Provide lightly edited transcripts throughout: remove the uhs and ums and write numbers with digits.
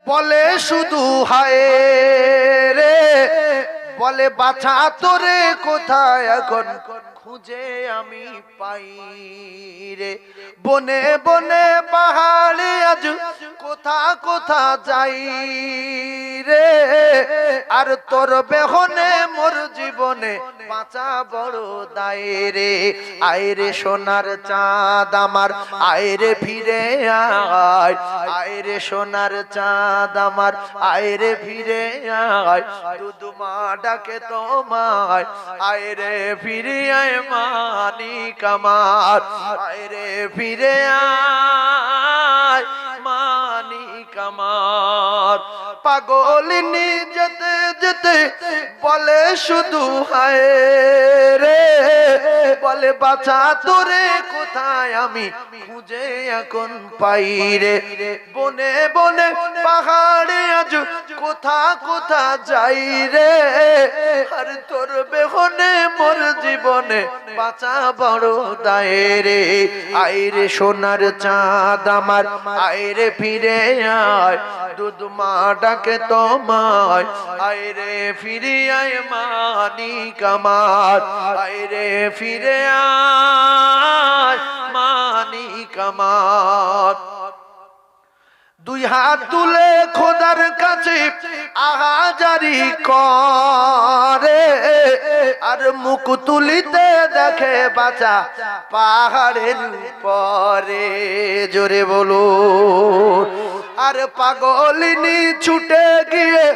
বলে শুধু হায় রে, বলে বাছা তোরে কোথায় এখন খুঁজে আমি পাই রে। বনে বনে পাহাড়ে আজ কোথা কোথা যাই রে, আর তোর বেহনে মোর জীবনে বাঁচা বড় দায় রে। আয় রে সোনার চাঁদ আমার, আয় রে ফিরে আয়, আয় রে সোনার চাঁদ আমার, আয় রে ফিরে আয়। দুদুমা ডাকে তোমায়, আয় রে ফিরে আয় মানিক আমার, আয় রে ফিরে আয় মানিক আমার। পাগলিনী যেতে যেতে বলে শুধু হায় রে, বলে বাছা তোরে কোথায় আমি খুঁজে এখন পাই রে। বনে বনে পাহাড়ে আজ কোথা কোথা যাই রে, আর তোর বেহনে মোর জীবনে বাঁচা বড় দায় রে। আয় রে সোনার চাঁদ আমার, আয় রে ফিরে আয়, দুদমা ডাকে তোমায়, আয় রে ফিরে আয় মানিক আমার, আয় রে ফিরে আয় মানিক আমার। দুই হাত তুলে খোদার কাছে আহাজারি করে, আর মুখ তুলিতে দেখে বাঁচা পাহাড়ের পরে। জোরে বলো। আর পাগলিনী ছুটে গিয়ে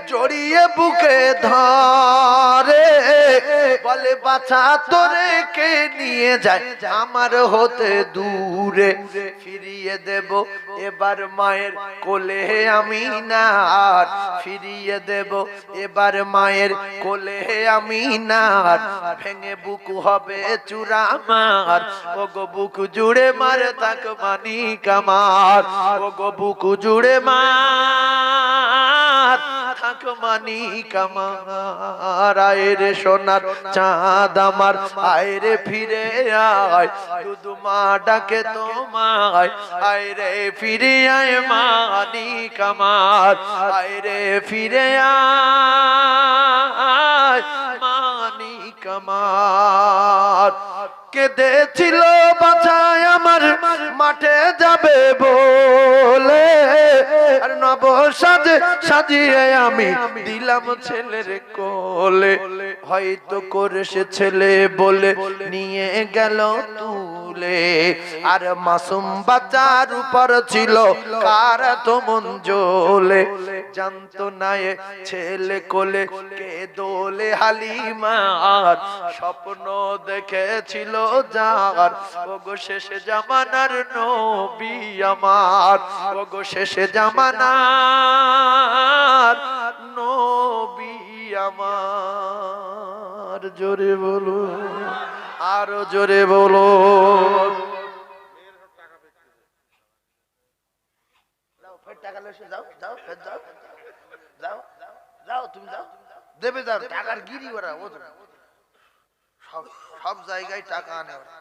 জড়িয়ে বুকে ধরে, বলে বাছা তোরে কে নিয়ে যায় আমার হতে দূরে। ফিরিয়ে দেব এবার মায়ের কোলে আমি না, ফিরিয়ে দেব এবার মায়ের কোলে আমি না। ভেঙে বুক হবে চূড়ামার, ওগো বুক জুড়ে মার তাক মানিক আমার, ওগো বুক জুড়ে মার থাক মানিক আমার। আয় রে সোনার চাঁদ আমার, আয় রে ফিরে আয়, দুদুমা ডাকে তোমায়, আয় রে ফিরে আয় মানিক আমার, আয় রে ফিরে আয় মানিক আমার। কেঁদেছিল বাছায় আমার মাঠে যাবে বলে, আর নব সাজে সাজিয়ে আমি দিলাম ছেলের কোলে। হয়তো করেছে ছেলে বলে নিয়ে গেল তুলে, আর মাসুম বাচ্চার উপর ছিল কার তো মন জ্বলে। জানতো না এ ছেলে কোলে কে দোলে হালিমার, স্বপ্ন দেখেছিল যার ওগো শেষে জামানার নবী আমার, ওগো শেষে জামানার নবী আমার। জোরে বলো, আরো জোরে বলো। টাকা লসে যাও যাও যাও যাও যাও, তুমি যাও দেবে যাও। টাকার গিরি ওরা, সব জায়গায় টাকা আনে ওরা।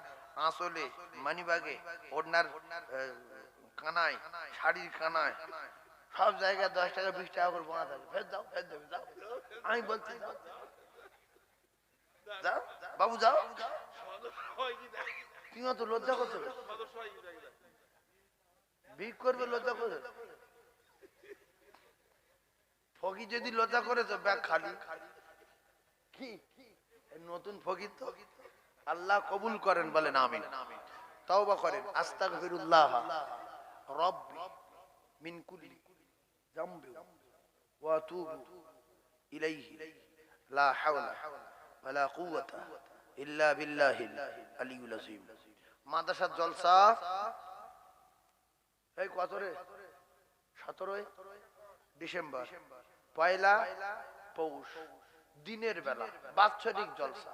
আসলে মানিবাগে, ওড়নার কানায়, শাড়ির কানায়, সব জায়গায় 10 টাকা 20 টাকা করে বোনা থাকে। ফের যাও, ফের দেবে যাও। আমি বলছি যাও বাবু যাও। তুমি তো লজ্জা করছো, ভিক করবে লজ্জা করে। ফকি যদি লজ্জা করে তো ব্যাগ খালি। কি নতুন ফকির তো আল্লাহ কবুল করেন, বলেন আমিন। তওবা করেন, আস্তাগফিরুল্লাহ রাব্বি মিন কুল্লি যামবি ওয়া আতুবু ইলাইহি লা হাওলা ওয়ালা কুওয়াতা ইল্লা বিল্লাহিল আলিয়্যিল আযীম। মাদ্রাসার জলসা এই কত রে? 17 ডিসেম্বর, পয়লা পৌষ, দিনের বেলা বাৎসরিক জলসা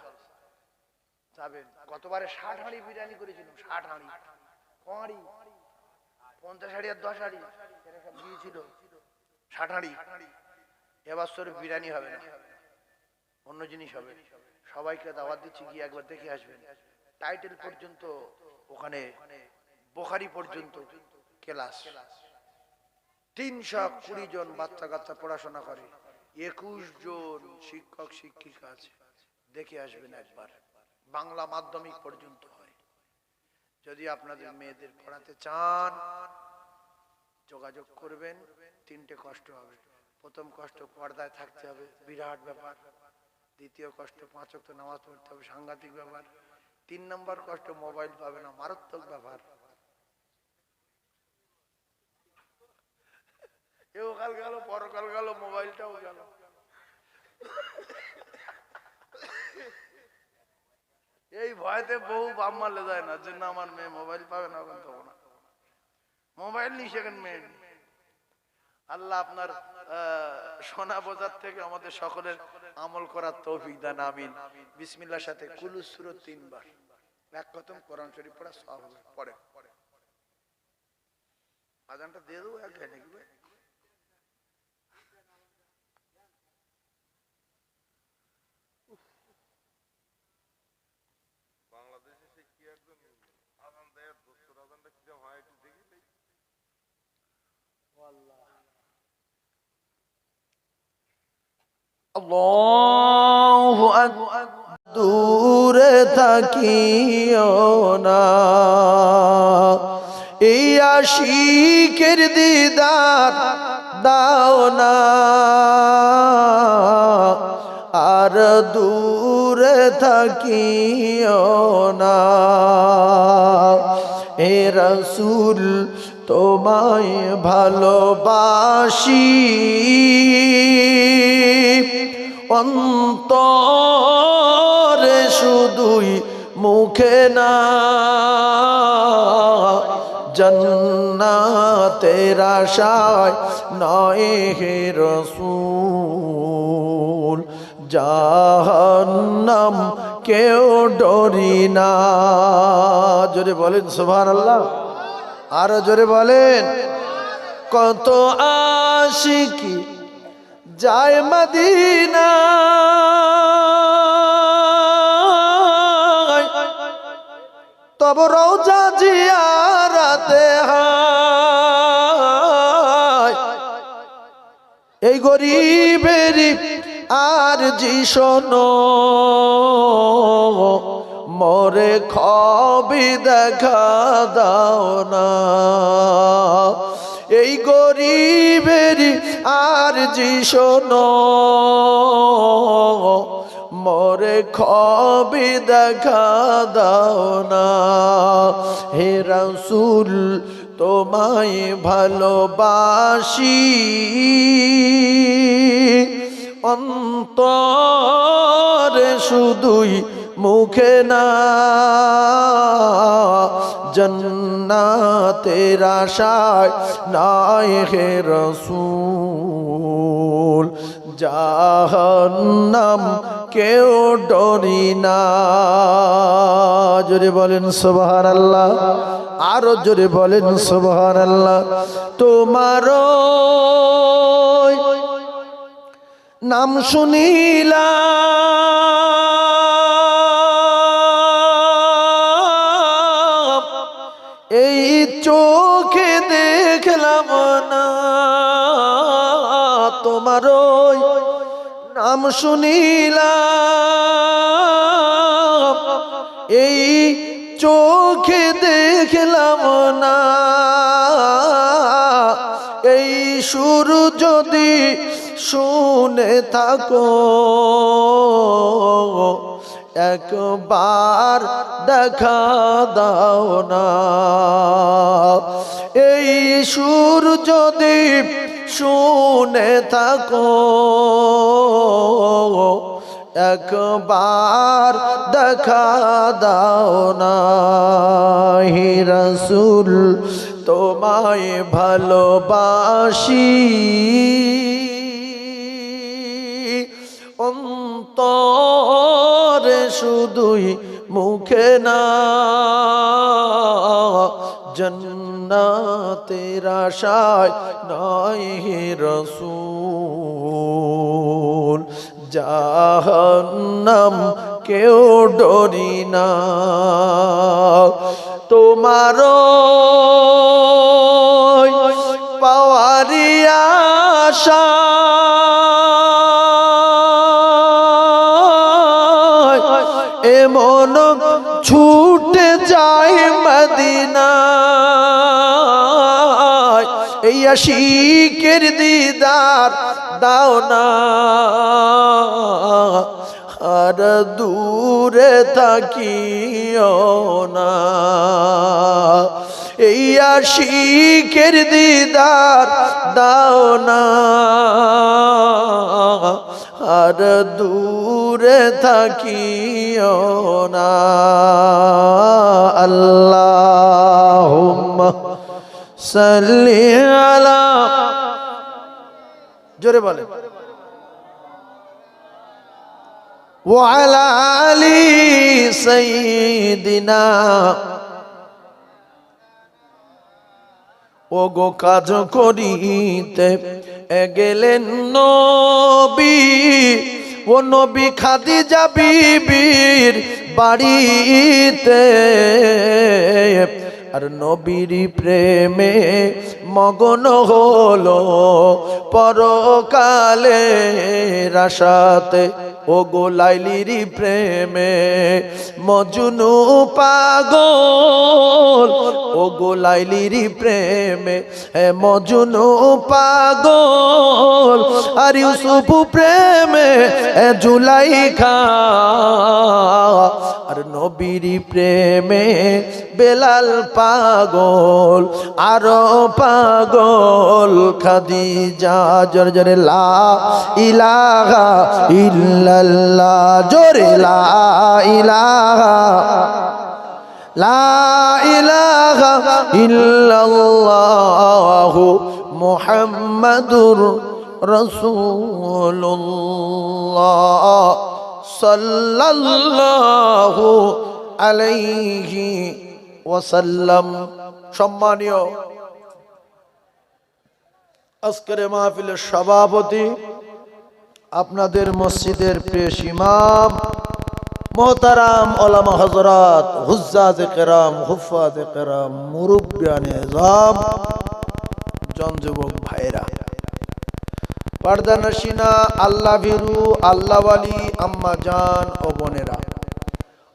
যাবেন। গতবারে 60 হাঁড়ি বিরিয়ানি করেছিলাম, 60 হাঁড়ি, কড়ি 50 হাঁড়ি আর 10 হাঁড়ি এরা সব দিয়েছিল, 60 হাঁড়ি। এবছর বিরিয়ানি হবে না, অন্য জিনিস হবে। সবাইকে দাওয়াত দিচ্ছি, গিয়ে একবার দেখে আসবেন। টাইটেল পর্যন্ত ওখানে, বুখারী পর্যন্ত ক্লাস। 320 জন বাচ্চা কাচ্চা পড়াশোনা করে, 21 জন শিক্ষক শিক্ষিকা আছে। দেখে আসবেন একবার, বাংলা মাধ্যমিক পর্যন্ত হয়। যদি আপনাদের মেয়েদের পড়াতে চান যোগাযোগ করবেন। 3টে কষ্ট হবে। প্রথম কষ্ট পর্দায় থাকতে হবে, বিরাট ব্যাপার। দ্বিতীয় কষ্ট 5 ওয়াক্ত নামাজ পড়তে হবে, সাংঘাতিক ব্যাপার। 3 নম্বর কষ্ট মোবাইল পাবে না, মারাত্মক ব্যাপার। এও কাল গেল, পরকাল গেল, মোবাইলটাও গেল। এই ভয়তে বহু বাপ মারলে যায় না, যে না আমার মেয়ে মোবাইল পাবে না, ওখান তখন মোবাইল নিয়ে সেখানে মেয়ে। আল্লাহ আপনার সোনা বাজার থেকে আমাদের সকলের আমল করার তৌফিক দান, আমিন। বিসমিল্লাহর সাথে কুলুস সূরা 3 বার, এক খতম কোরআন শরীফ পড়া সওয়াব হবে। পড়ে আজানটা দিয়ে দেবো এক গায়ে নাকি ভাই? বাংলাদেশে সে কি একজন আজান দেয়, দোস্তর আজানটা কিরকম হয় একটু দেখি দেই। আল্লাহু আকবার। দূরে থাকিও না, এই আশিকের দিদার দাও না, আর দূরে থাকিও না। হে রাসূল তোমায় ভালোবাসি, অন্তরে শুধুই মুখে না, জান্নাতের আশায় নয় হে রাসূল, জাহান্নাম কেউ ডরি না। জোরে বলেন সুবহানাল্লাহ, আরো জোরে বলেন। কত আশিকি যায় মদিনা, তব রওজা জিয়ারতে হয়। এই গরিবেরই আর জি শোনো, মোরে খবি দেখা দাও না। এই গরিবেরই আর জি শোনো, মোরে খবি দেখা দাও না। হে রাসূল তোমায় ভালোবাসি, অন্তরে শুধুই মুখে না, জান্নাতের আশায় নাই হে রাসূল, জাহান্নাম কেউ ডরি না। জোরে বলেন সুবহানাল্লাহ, আরো জোরে বলেন সুবহানাল্লাহ। তোমার নাম শুনিলাম, এই চোখে দেখলাম না। তোমার নাম শুনিলাম, এই চোখে দেখলাম না। এই সুর যদি শুনে থাকো, একবার দেখা দাও না। এই সুর যদি শুনে থাকো, একবার দেখা দাও না। হে রাসূল তোমায় ভালোবাসি, অন্তরে শুধুই মুখে না, জান্নাতের আশায় নয় হে রাসূল, জাহান্নাম কেউ ডরি না। তোমার পাওয়ারি মন ছুটে যায় মদিনা এই আশিকের দিদার দাও না আর দূরে থাকিও না এই আশিকের দিদার দাও না আর দূরে থাকিও না আল্লাহুম্মা সাল্লি আলা জোরে বলে ওয়া আলা আলি সাইয়্যিদিনা ও গো কাজ করিতে গেলেন নবী ও নবী খাদিজা বিবির বাড়িতে আর নবীর প্রেমে মগন হলো পরকালে আশাতে ও গো লাইলির প্রেমে মজনু পাগল ও গো লাইলির প্রেমে মজনু পাগল আর ইউসুফ প্রেমে জুলাইখা আর নবীর প্রেমে বেলাল পাগল আর পাগল খাদিজা জোরে জোরে লা ইলাহা ইল্লাল্লাহ জোরে লা ইলাহা ইল্লাল্লাহু মুহাম্মাদুর রাসূলুল্লাহ সাল্লাল্লাহু আলাইহি ওয়াসাল্লাম। সম্মানীয় আজকের মাহফিলের সভাপতি আপনাদের মসজিদের পেশ ইমাম মোহতারাম ওলামা হযরত হুজ্জাজে কেরাম হুফাজে কেরাম মুরব্বিয়ানে আযম জন যুবক ভাইরা পর্দা নশিনা আল্লাহ ভীরু আল্লাহওয়ালি আম্মা জান ও বোনেরা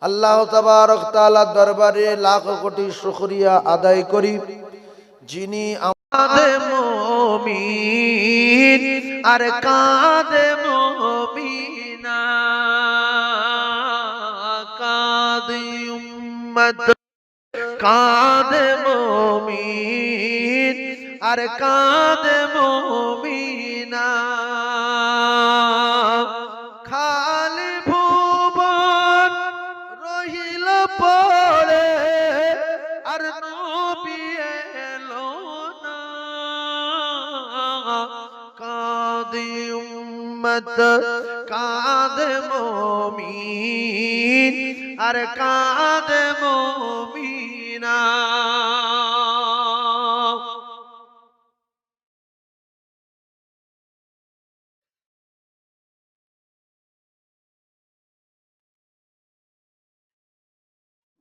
আল্লাহ তাবারক তাআলার দরবারে লাখ কোটি শুকরিয়া আদায় করি যিনি আমাদের মুমিন আর কাঁদে মুমিনা কাঁদে উম্মত কাঁদে মুমিন আর কাঁদে মুমিনা খালি ভুবন রহিল পড়ে আর নবী এলো না কাঁদে উম্মত কাঁদে মুমিন আর কাঁদে মুমিনা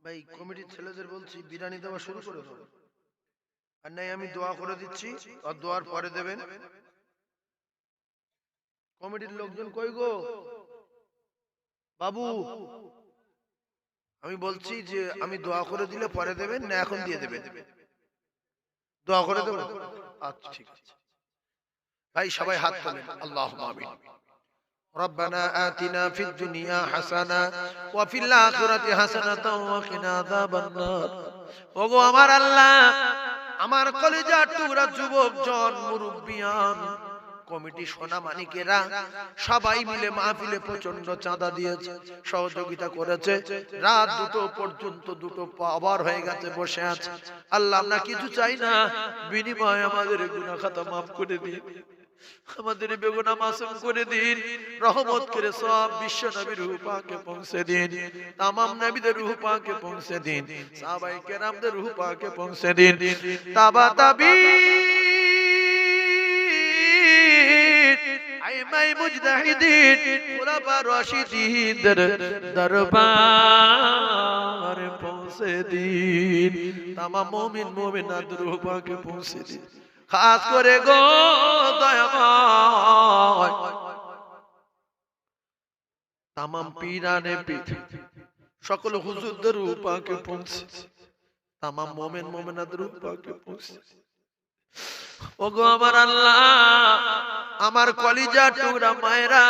ভাই কমিটির ছেলেদের বলছি বিরিয়ানি দেওয়া শুরু করে দাও আর নাই আমি দোয়া করে দিচ্ছি আর দোয়ার পরে দেবেন। কমিটির লোকজন কই গো বাবু আমি বলছি যে আমি দোয়া করে দিলে পরে দেবেন না এখন দিয়ে দেবেন? দোয়া করে দেব আচ্ছা ঠিক আছে ভাই সবাই হাত তোলেন আল্লাহুম্মা আমিন। ربنا آتنا في الدنيا حسنة وفي الآخرة حسنة وقنا عذاب النار ওগো আমার আল্লাহ আমার কলিজার টুকরা যুবক জন মুরব্বিয়ান কমিটি সোনা মানিকেরা সবাই মিলে মাহফিলে প্রচন্ড চাঁদা দিয়েছে সহযোগিতা করেছে রাত 2টো পর্যন্ত 2টো পাওয়ার হয়ে গেছে বসে আছে। আল্লাহ আমরা কিছু চাই না বিনিময়ে আমাদের গুনাহ খাতা maaf করে দিন আমাদের বেগুনাহ মাসুম করে দিন রহমত করে সব বিশ্ব নবীর রূহ পাকে পৌঁছে দিন तमाम নবীদের রূহ পাকে পৌঁছে দিন সাহাবায়ে কেরামদের রূহ পাকে পৌঁছে দিন তাবা তাবি আইমাই মুজতাহিদিন খুলাফা রাশিদিনদের দরবার পৌঁছে দিন तमाम মুমিন মুমিনাত রূহ পাকে পৌঁছে দিন খাস করে গো দয়াময় तमाम পীরানে পীর সকল হুজুরদের রূহ পাকে পৌঁছে, তামাম মুমিন মুমিনাদের রূহ পাকে পৌঁছে। ওগো আমার আল্লাহ, আমার কলিজা টুকরা মায়েরা,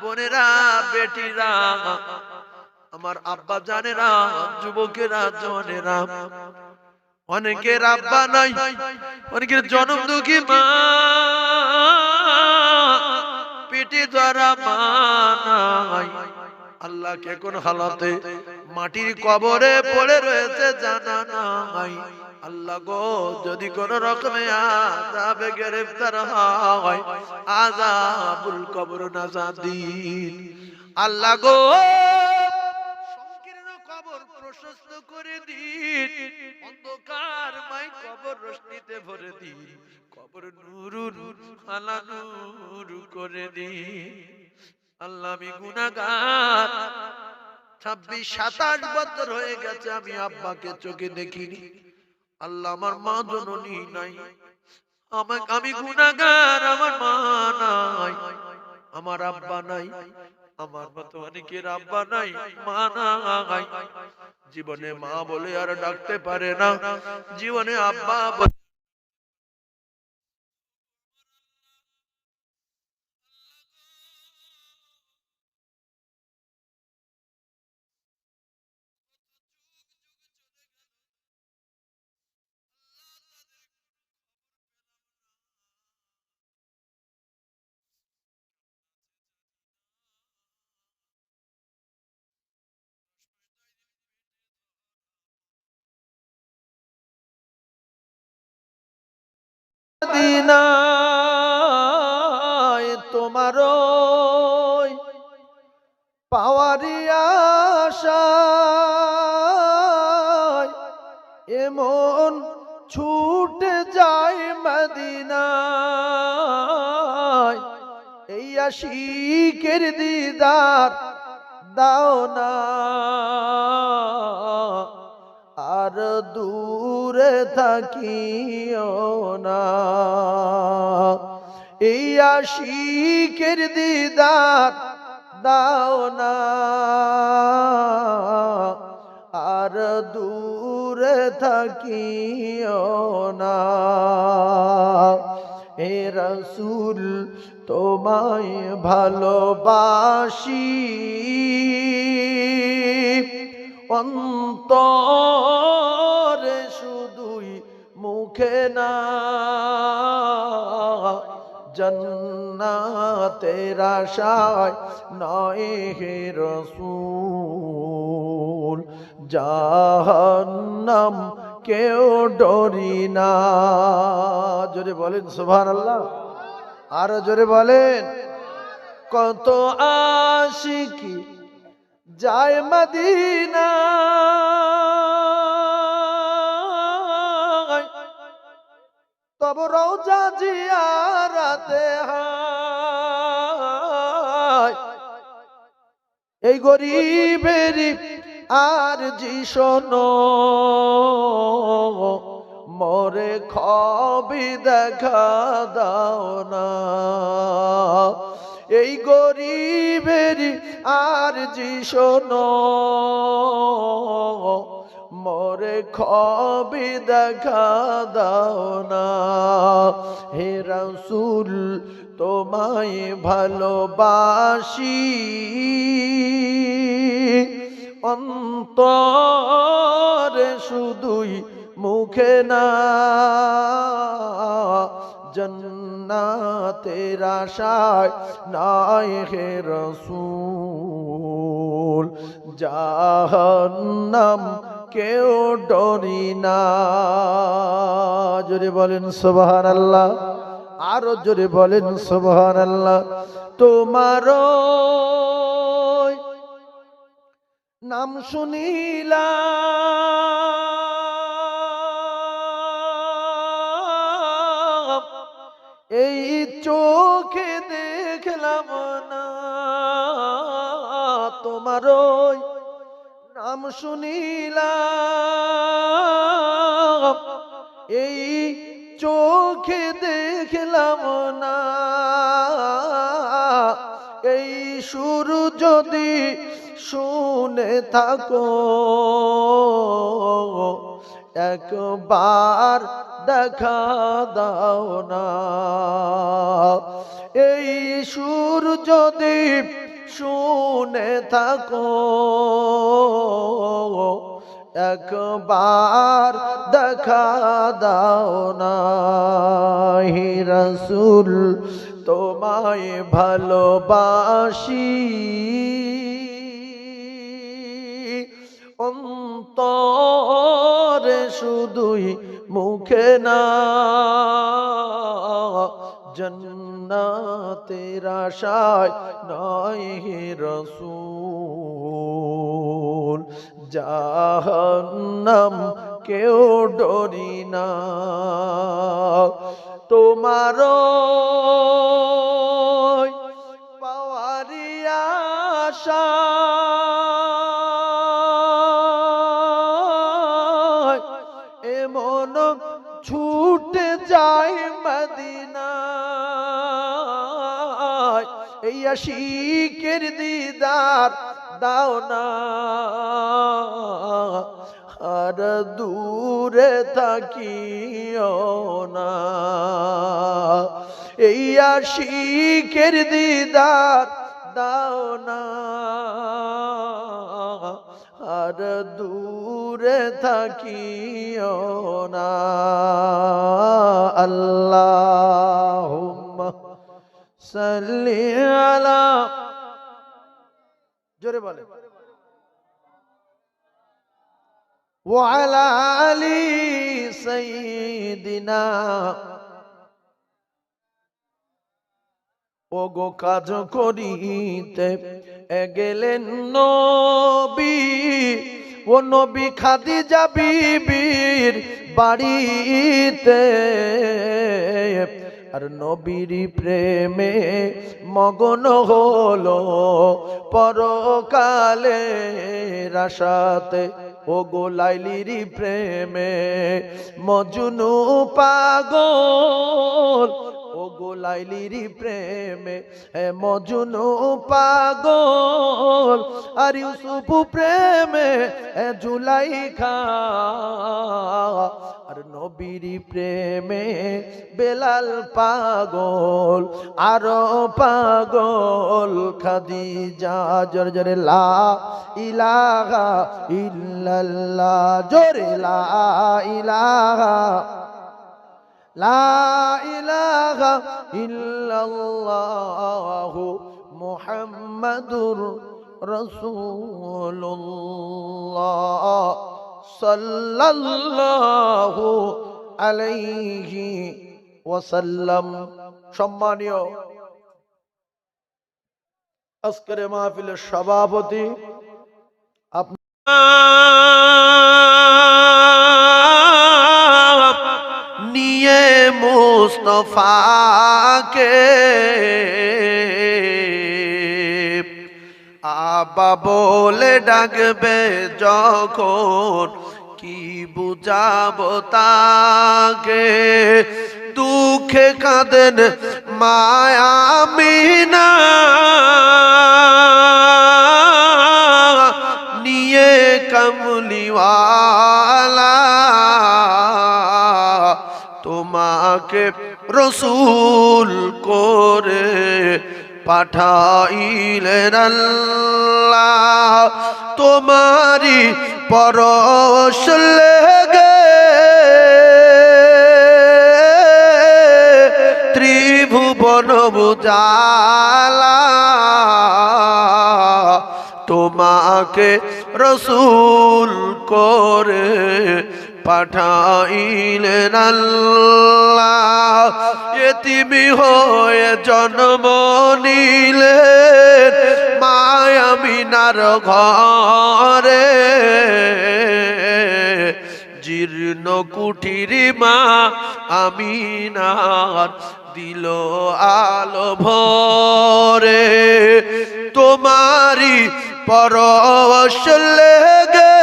বোনেরা, বেটিরা, আমার আব্বা জানেরা, যুবকেরা, জওয়ানেরা, অনেকের আব্বা নাই, অনেকের জনম দুঃখী মা, পেটে ধরা মা নাই। আল্লাহ কে কোন হালাতে মাটির কবরে পড়ে রয়েছে জানা নাই। আল্লাহ গো, যদি কোন রকমে আযাবে গ্রেফতার হয়, আযাবুল কবর নাজাত দিন। আল্লাহ গো, সংকীর্ণ কবর প্রশস্ত করে দিন, অন্ধকারময় কবর রোশনীতে ভরে দিন, কবর নূরুন আলা নূর করে দিন। আল্লাহ আমি গুনাহগার, 26-27 বছর হয়ে গেছে আমি আব্বাকে চোখে দেখিনি। আল্লাহ আমার মা জননী নাই, আমি গুনাহগার, আমার মা নাই, আমার আব্বা নাই, আমার মতো অনেকের আব্বা নাই, মা নাই। জীবনে মা বলে আর ডাকতে পারে না, জীবনে আব্বা বলে মদিনায় তোমারও পাওয়ারি আশায় এমন ছুটে যায় মদিনায়। এই আশিকের দিদার দাও না, আর দূরে থাকিও না। এই আশিকের দিদার দাও না, আর দূরে থাকিও না। হে রাসূল তোমায় ভালোবাসি, অন্তরে শুধুই মুখে না। জান্নাতের আশায় নয় হে রাসূল, জাহান্নাম কেউ ডরি না। জোরে বলেন সুবহানাল্লাহ, আরো জোরে বলেন। কত আশিকি যায় মদিনা, তব রওজা জিয়ারতে হয়। এই গরিবেরই আর জি শোনো, মোরে খবি দেখা দাও না। এই গরিবেরই আর জি শোনো, মোরে খবি দেখা দাও না। হে রাসূল তোমায় ভালোবাসি, অন্তরে শুধুই মুখে না। জান্নাতের আশায় নাই হে রাসূল, জাহান্নাম কেউ ডরি না। জোরে বলেন সুবহানাল্লাহ, আরো জোরে বলেন সুবহানাল্লাহ। তোমারও নাম শুনিলাম, এই চোখে দেখলাম না। তোমারও নাম শুনিলাম, এই চোখে দেখলাম না। এই সুর যদি শুনে থাকো, একবার দেখা দাও না। এই সুর যদি শুনে থাকো, একবার দেখা দাও না। হে রাসূল তোমায় ভালোবাসি, অন্তরে শুধুই মুখে না। জান্নাতের আশায় নয় হে রাসূল, জাহান্নাম কেউ ডরি না। তোমার পাওয়ারি আশা এমন ছুটে যায় মদিনায়। এই আশিকের দিদার দাও না, আর দূরে থাকিও না। এই আশিকের দিদার দাও না, আর দূরে থাকিও না। আল্লাহুম্মা সাল্লি আলা, জোরে বলে, ওয়া আলা আলি সাইয়্যিদিনা। ওগো কাজ করিতে গেলেন নবী, ও নবী খাদিজা বিবির বাড়িতে। আর নবীর প্রেমে মগন হলো পরকালের আশাতে। ওগো লাইলির প্রেমে মজনু পাগল, ওগো লাইলির প্রেমে মজনু পাগল। আর ইউসুফ প্রেমে জুলাইখা, আর নবীর প্রেমে বেলাল পাগল, আরো পাগল খাদিজা। জোরে জোরে লা ইলাহা ইল্লাল্লাহ, জোরে লা ইলাহা, লা ইলাহা ইল্লাল্লাহু মুহাম্মাদুর রাসূলুল্লাহ সাল্লাল্লাহু আলাইহি ওয়াসাল্লাম। সম্মানীয় আজকের মাহফিলের সভাপতি নিয়ে মুস্তফাকে আবা বলে ডাকবে যখন, কি বুঝাবো তাকে। দুঃখে কাঁদেন মায়া আমিনা, নিয়ে কামলিওয়ালা। তোমাকে রসূল করে পাঠাইলেন আল্লাহ। তোমারি পরশ লেগে ত্রিভুবন বুঝালা। তোমাকে রসূল করে পাঠাইলেন আল্লাহ। এতিমি হয়ে জন্ম নিলেন মায়ামিনার ঘরে। জীর্ণ কুঠির মা আমিনার দিল আলো ভরে। তোমারি পরশ লেগে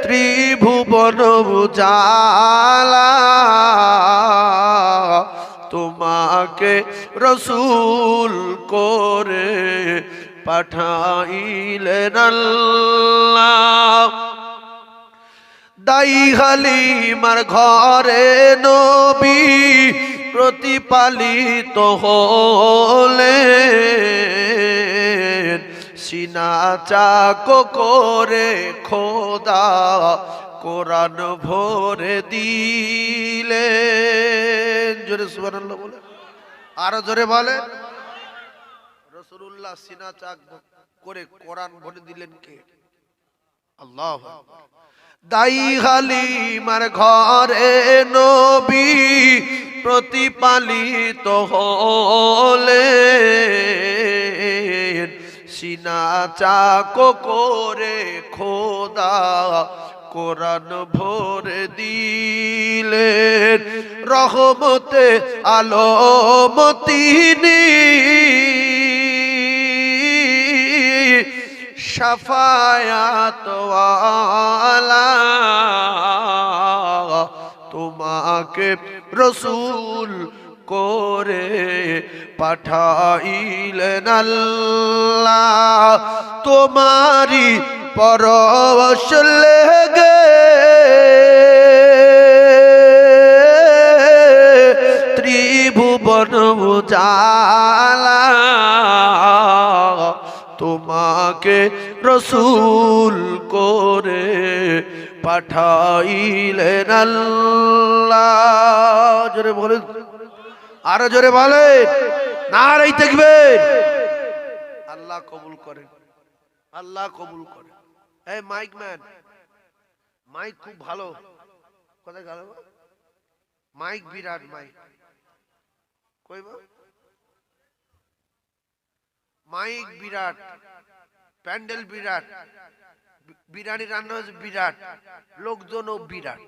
ত্রিভুবন উজালা। তোমাকে তোমাকে রসূল করে পাঠাইলেন আল্লাহ। দাই হালিমার ঘরে নবী প্রতিপালিত হলেন, সিনা চাকো করে খোদা কোরআন ভরে দিলেন। জোরে সুবহানাল্লাহ বলে, আরো জোরে বলে। রাসূলুল্লাহ সিনা চাক করে কোরআন ভরে দিলেন কে? আল্লাহ। দাই হালিমার ঘরে নবী প্রতিপালিত হলেন, সিনা চাকো করে খোদা কোরআন ভরে দিলেন। রহমতে আলম তিনি, শাফায়াত ওয়ালা, তোমাকে রসূল করে পাঠাইলেন আল্লাহ। তোমারি পরশ লেগে ত্রিভুবন উজালা, তোমাকে রসূল করে পাঠাইলেন আল্লাহ। জোরে বলেন, আরো জোরে বলেন, নারে তাকবীর। আল্লাহ কবুল করেন, আল্লাহ কবুল করেন। এই মাইক ম্যান, মাইক খুব ভালো। কোথায় গেল মাইক? বিরাট মাইক কইবা, মাইক বিরাট, প্যান্ডেল বিরাট, বিরিয়ানি রান্না হয়েছে বিরাট, লোকজনও বিরাট।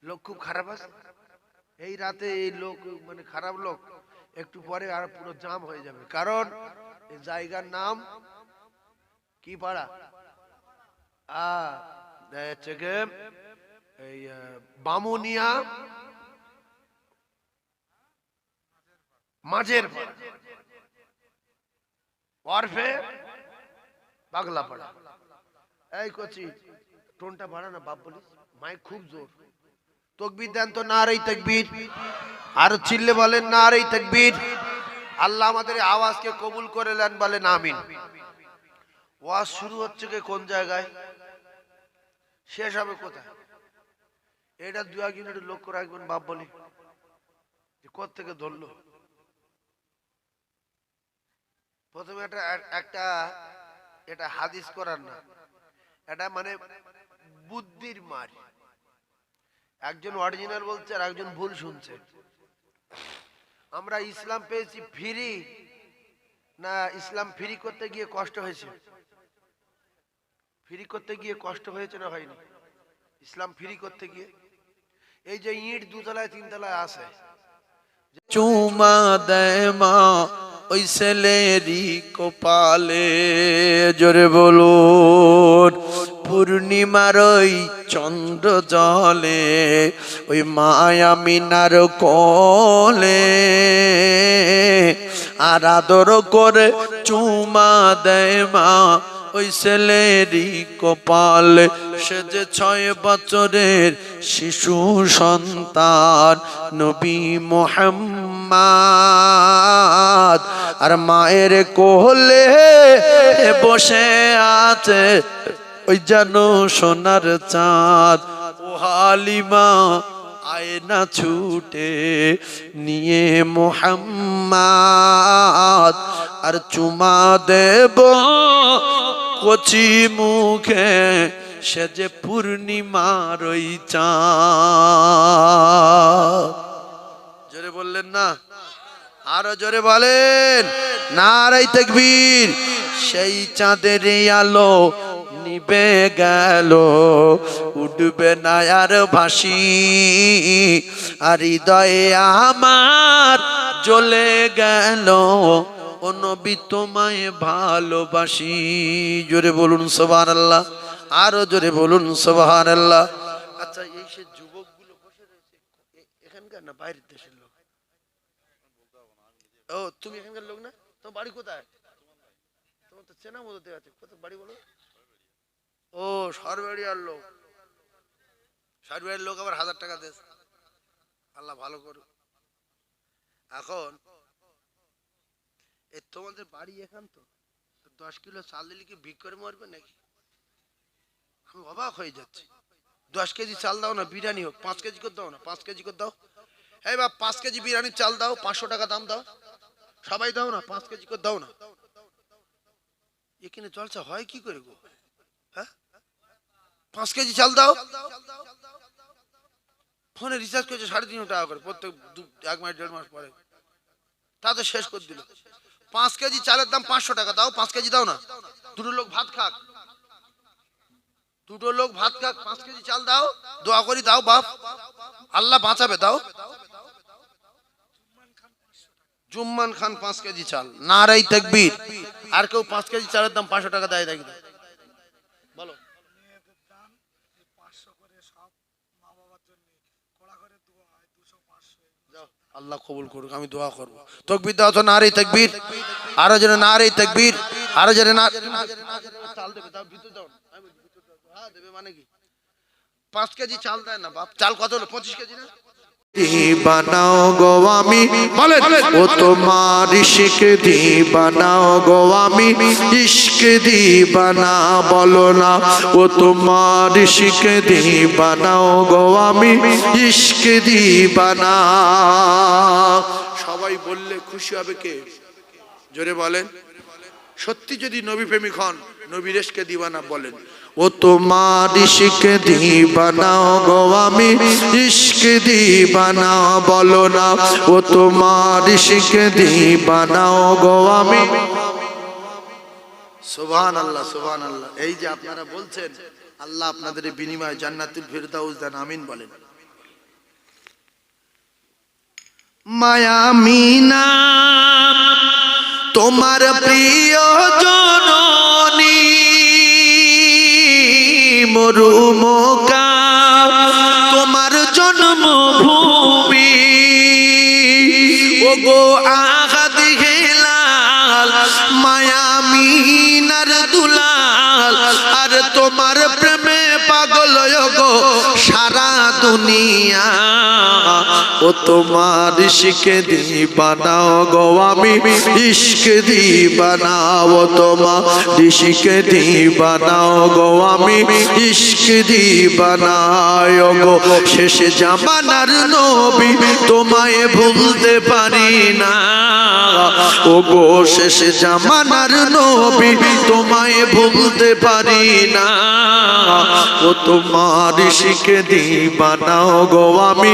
লোক খুব খারাপ আছে এই রাতে, এই লোক মানে খারাপ লোক। একটু পরে আর পুরো জাম হয়ে যাবে, কারণ এই জায়গার নাম কি পাড়া? এই বামুনিয়া মাঝের পাড়া, ওরফে পাগলা পাড়া। এই কচি টোনটা বাড়া না বাপ বলিস, মাইক খুব জোর। তাকবীর দেন তো, নারে তাকবীর। আর চিল্লে বলেন নারে তাকবীর। আল্লাহ আমাদের আওয়াজকে কবুল করে নেন, বলেন আমিন। ওয়াজ শুরু হচ্ছে কি কোন জায়গায়, শেষ হবে কোথায়? এটা দু এক মিনিট লক্ষ্য রাখবেন বাপ বলি, কোথা থেকে ধরলো। প্রথমে একটা এটা হাদিস করার না, এটা মানে বুদ্ধির মার। একজন অরিজিনাল বলছে আর একজন ভুল শুনছে। আমরা ইসলাম পেয়েছি ফ্রি না ইসলাম ফ্রি করতে গিয়ে কষ্ট হয়েছে? ফ্রি করতে গিয়ে কষ্ট হয়েছে না হয়নি? ইসলাম ফ্রি করতে গিয়ে এই যে ইট দুতলায় তিনতলায় আছে, চুমা দেয় মা ওই ছেলেরই কপালে। জোরে বলুন, পূর্ণিমার ওই চন্দ্র জলে ওই মায়া মিনার কোলে, আর আদর করে চুমা দেয় মা ওই ছেলেরই কপালে। সে যে 6 বছরের শিশু সন্তান নবী মুহাম্মদ, আর মায়ের কোলে বসে আছে ওই যেন সোনার চাঁদ। ও হালিমা আয়না ছুটে নিয়ে মুহাম্মদ, আর চুমা দেব কচি মুখে সে যে পূর্ণিমার ওই চাঁদ। জোরে বললেন না? আরো জোরে বলেন নারে তাকবীর। সেই চাঁদের আলো নিবে গেল, উঠবে না আর ভাসি, আর হৃদয়ে আমার জ্বলে গেল ও নবী তোমায় ভালোবাসি। জোরে বলুন সুবহানাল্লাহ, আরো জোরে বলুন সুবহানাল্লাহ। আচ্ছা, এই সে যুবকগুলো বসে রয়েছে এখানকার না বাইরের দেশের লোক? ও তুমি এখানকার লোক না? তোমার বাড়ি কোথায়? তোমার তো চেনা মতো দেখা যাচ্ছে। কোথায় বাড়ি বলো? ও সরবেড়িয়ার লোক। সরবেড়িয়ার লোক আবার 1000 টাকা দেশ। আল্লাহ ভালো করুক। এখন এই তোমাদের বাড়ি এখান তো 10 কিলো চাল দিলে কি ভিক করে মরবে নাকি? আমি অবাক হয়ে যাচ্ছি। 10 কেজি চাল দাও না, বিরিয়ানি হোক 5 কেজি করে দাও না, 5 কেজি করে দাও। এই বাপ 5 কেজি বিরিয়ানির চাল দাও, 500 টাকা দাম দাও। সবাই দাও না, 5 কেজি করে দাও না। এখানে জলসা হয় কি করে গো? হ্যাঁ 5 কেজি চাল দাও। ফোনে রিচার্জ করেছে 350 টাকা করে প্রত্যেক 1 মাস 1.5 মাস পরে। তা তো শেষ করে দিল। 5 কেজি চালের দাম 500 টাকা দাও, 5 কেজি দাও না। দুটো লোক ভাত খাক, 5 কেজি চাল দাও। দোয়া করি দাও বাপ, আল্লাহ বাঁচাবে দাও। জুম্মান খান 5 কেজি চাল, নারাই তাকবীর। আর কেউ 5 কেজি চালের দাম 500 টাকা দেয় নাকি? বলো। আল্লাহ কবুল করুক, আমি দোয়া করব। তাকবীর দাও তো, নারে তাকবীর। আরো জোরে নারে তাকবীর, আরো জোরে না। চাল দেবে দাও, ভিতর দাও। হ্যাঁ দেবে মানে কি? 5 কেজি চাল দেয় না বাপ। চাল কত হলো? 25 কেজি না? বানাও গো আমি, বলেন ও তোমার ইশক দি বানাও গো আমি, ইশক দি বানা বলো না। ও তোমার ইশক দি বানাও গো আমি, ইশক দি বানা। সবাই বললে খুশি হবে কে? জোরে বলেন। সত্যি যদি নবী প্রেমিক হন, নবীর ইশকে দিবানা বলেন। ও তোমার ইশক দিবানা গো আমি, ইশক দিবানা বলো না। ও তোমার ইশক দিবানা গো আমি। সুবহানাল্লাহ, সুবহানাল্লাহ। এই যে আপনারা বলছেন, আল্লাহ আপনাদের বিনিময়ে জান্নাতুল ফেরদাউস দেন, আমিন বলেন। মায়া মিনা তোমার প্রিয় জননী, মরুমকা তোমার জন্মভূমি। ও গো আহাদ হেলাল মায়া মিনার দুলাল, আর তোমার প্রেমে পাগল গো সারা দুনিয়া। ও তোমার ইশক দিবানা গো আমি, ইশক দিবানা। ও তোমার ইশক দিবানা গো আমি, ইশক দিবানা। গো শেষ জামানার নবী তোমায় ভুলতে পারি না। ও গো শেষ জামানার নবী তোমায় ভুলতে পারি না। ও তোমার ইশক দিবানা গো আমি,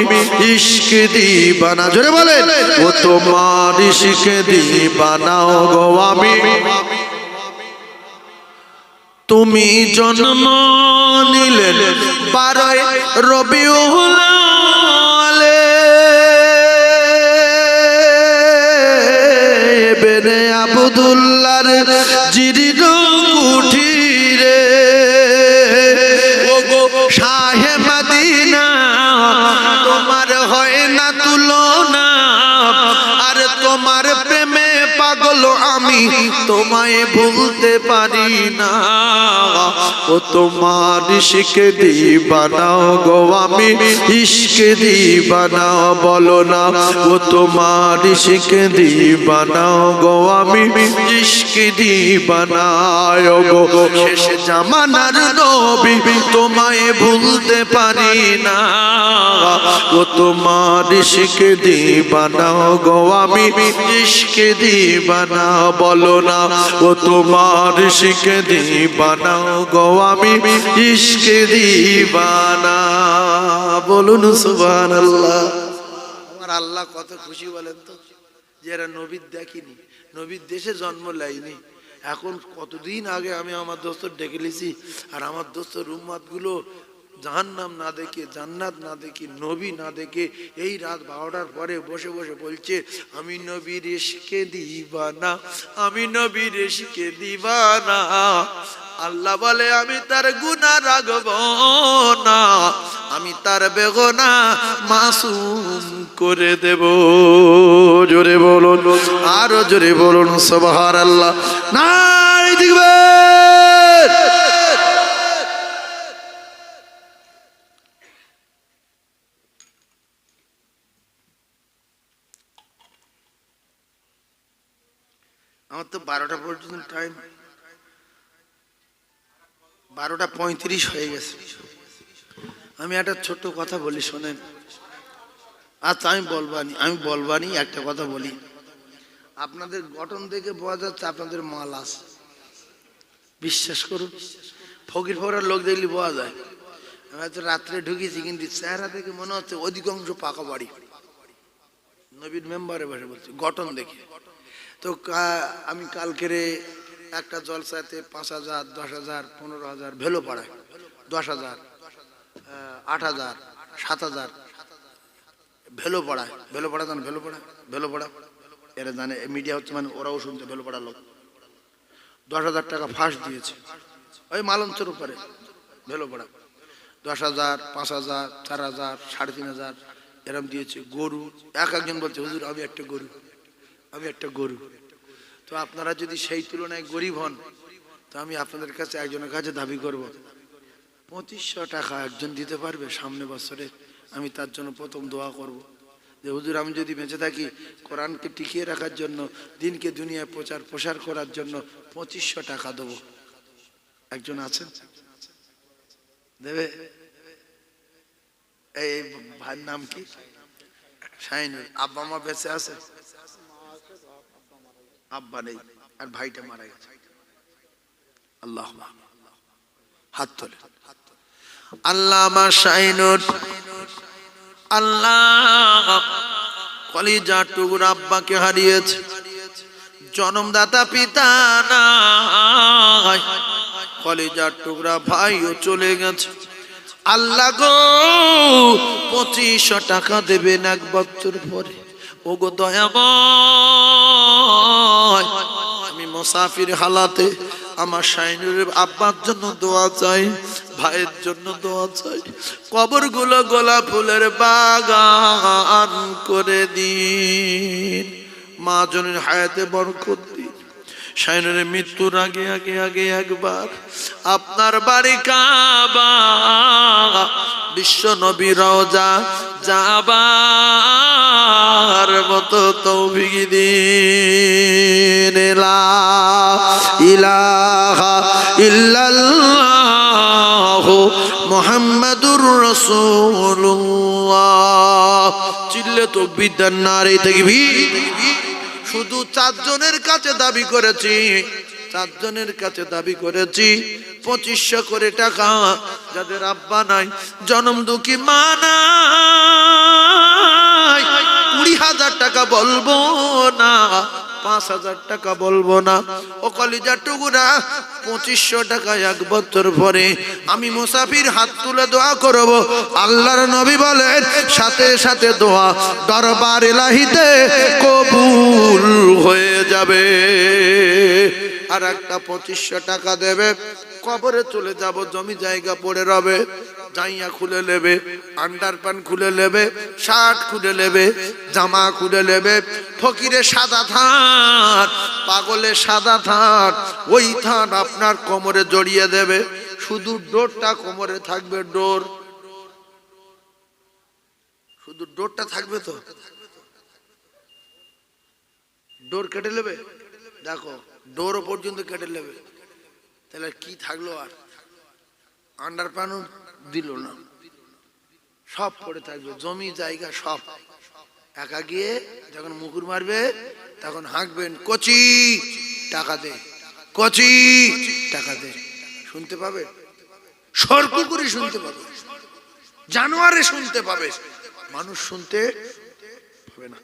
ইশক দিবানা। জোরে বলেন। ও তোমার ইশক দিবানা গো আমি। তুমি জন্ম নিলেন 12 রবিউল আউয়ালে, বেনে আব্দুল্লাহর জিরির কুঠিরে। ও গো শাহে মদিনা তোমার হয় না তুলনা, আর তোমার প্রেমে পাগল আমি তোমায় ভুলতে পারি না। ও তোমার ইশক দিবানা গো আমি, ইশক দিবানা বলো না। ও তোমার ইশক দিবানা গো আমি, ইশক দিবানা। গো শেষ জামানার নবী তোমায় ভুলতে পারি না। ও তোমার ইশক দিবানা গো আমি, ইশক দিবানা বলো না। ও তোমার ইশক দিবানা গো আমি, ইশক দিবানা। বলুন সুবহানাল্লাহ। আমার আল্লাহ কত খুশি বলেন তো, যে এরা নবীর দেখিনি, নবীর দেশে জন্ম লাইনি। এখন কতদিন আগে আমি আমার দোস্তর ডেকে লিছি, আর আমার দোস্তর উম্মাদ গুলো জাহান্নাম না দেখে, জান্নাত না দেখে, নবী না দেখে এই রাত 12টার পরে বসে বসে বলছে আমি নবীর ইশকে দিবানা, আমি নবীর ইশকে দিবানা। আল্লাহ বলে আমি তার গুনাহ রাখব না, আমি তার বেগুনাহ মাসুম করে দেব। জোরে বলুন, আরো জোরে বলুন সুবহানাল্লাহ। নারে তাকবীর। আমার তো 12টা পর্যন্ত টাইম, 12:35 হয়ে গেছে। আমি একটা ছোট্ট কথা বলি শোনেন। আচ্ছা আমি বলবানি একটা কথা বলি। আপনাদের গঠন দেখে বোঝা যাচ্ছে আপনাদের মাল আছে, বিশ্বাস করুন। ফকির ফকরের লোক দেখলে বোঝা যায়। আমি হয়তো রাত্রে ঢুকেছি, কিন্তু চেহারা দেখে মনে হচ্ছে অধিকাংশ পাকা বাড়ি। নবীর মেম্বারে বসে বলছি গঠন দেখে। তো আমি কালকেরে একটা জলসাতে 5,000, 10,000, 15,000 ভেলো পাড়ায়, 10,000, 8,000, 7,000 ভেলো পাড়ায়। জানো ভেলো পাড়া এরা জানে, মিডিয়া হচ্ছে মানে ওরাও শুনছে। ভেলো পাড়ার লোক 10,000 টাকা ফাঁস দিয়েছে ওই মালঞ্চের উপরে। ভেলো পাড়া 10,000, 5,000, 4,000, 3,500 এরম দিয়েছে। গরু একজন বলছে হুজুর আমি একটা গরু। তো আপনারা যদি সেই তুলনায় গরিব হন, তো আমি আপনাদের কাছে একজনের কাছে দাবি করব 2,500 টাকা একজন দিতে পারবে সামনে বছরে? আমি তার জন্য প্রথম দোয়া করব যে হুজুর আমি যদি বেঁচে থাকি কোরআনকে টিকিয়ে রাখার জন্য, দিনকে দুনিয়ায় প্রসার করার জন্য 2,500 টাকা দেবো। একজন আছেন দেবে? এই ভাইয়ের নাম কি? শাহিনুর। আব্বা মা বেঁচে আছে? আব্বা নেই, আর ভাইটা মারা গেছে। আল্লাহ হাত তোলে। আল্লাহ আমার শাহিনুর, আল্লাহ কলিজার টুকরা আব্বাকে হারিয়েছে। জন্মদাতা পিতা নাই, কলিজার টুকরা ভাইও চলে গেছে। আল্লাহ গো 2,500 টাকা দেবেন 1 বছর পরে। ও গো দয়াময়, আমি মুসাফির হালাতে আমার শাহিনুরের আব্বার জন্য দোয়া চাই, ভাইয়ের জন্য দোয়া চাই। কবরগুলো গোলাপ ফুলের বাগান করে দিন, মা জনের হায়াতে বরকত দিন। শাহিনুরের মৃত্যুর আগে একবার আপনার বাড়ি কাবা, বিশ্ব নবী রওজা যাবার মতো তৌফিক দিন। লা ইলাহা ইল্লাল্লাহ মুহাম্মাদুর রাসূলুল্লাহ। চিল্লে তাকবীর দেন, নারে তাকবীর। শুধু 4 জনের কাছে দাবি করেছি, 4 জনের কাছে দাবি করেছি 2,500 করে টাকা। যাদের আব্বা নাই, জনম দুঃখী মা নাই, 20,000 টাকা বলবো না, 5,000 টাকা বলবো না। ও কলিজার টুকরা 2,500 টাকা 1 বছর পরে আমি মুসাফির হাত তুলে দোয়া করব। আল্লাহর নবী বলেন সাথে সাথে দোয়া দরবার ইলাহিতে কবুল হয়ে যাবে। আর একটা 2,500 টাকা দেবে, কবরে চলে যাব, জমি জায়গা পড়ে রবে, জাইয়া খুলে নেবে, আন্ডারপ্যান্ট খুলে নেবে, শার্ট খুলে নেবে, জামা খুলে নেবে। ফকিরে সাদা থান, পাগলে সাদা থান, ওই থান আপনার কোমরে জড়িয়ে দেবে। শুধু ডোরটা কোমরে থাকবে, ডোর, শুধু ডোরটা থাকবে। তো ডোর কেটে নেবে, দেখো ডোর পর্যন্ত কেটে নেবে, তাহলে কি থাকলো? আর আন্ডারপ্যান্টও দিল না, সব পড়ে থাকবে, জমি জায়গা সব। একা গিয়ে যখন মুকুর মারবে তখন হাঁকবেন, কচি টাকা দে, কচি টাকা দে। শুনতে পাবে, সরকুকুরি শুনতে পাবে, জানোয়ারে শুনতে পাবে, মানুষ শুনতে পাবে না।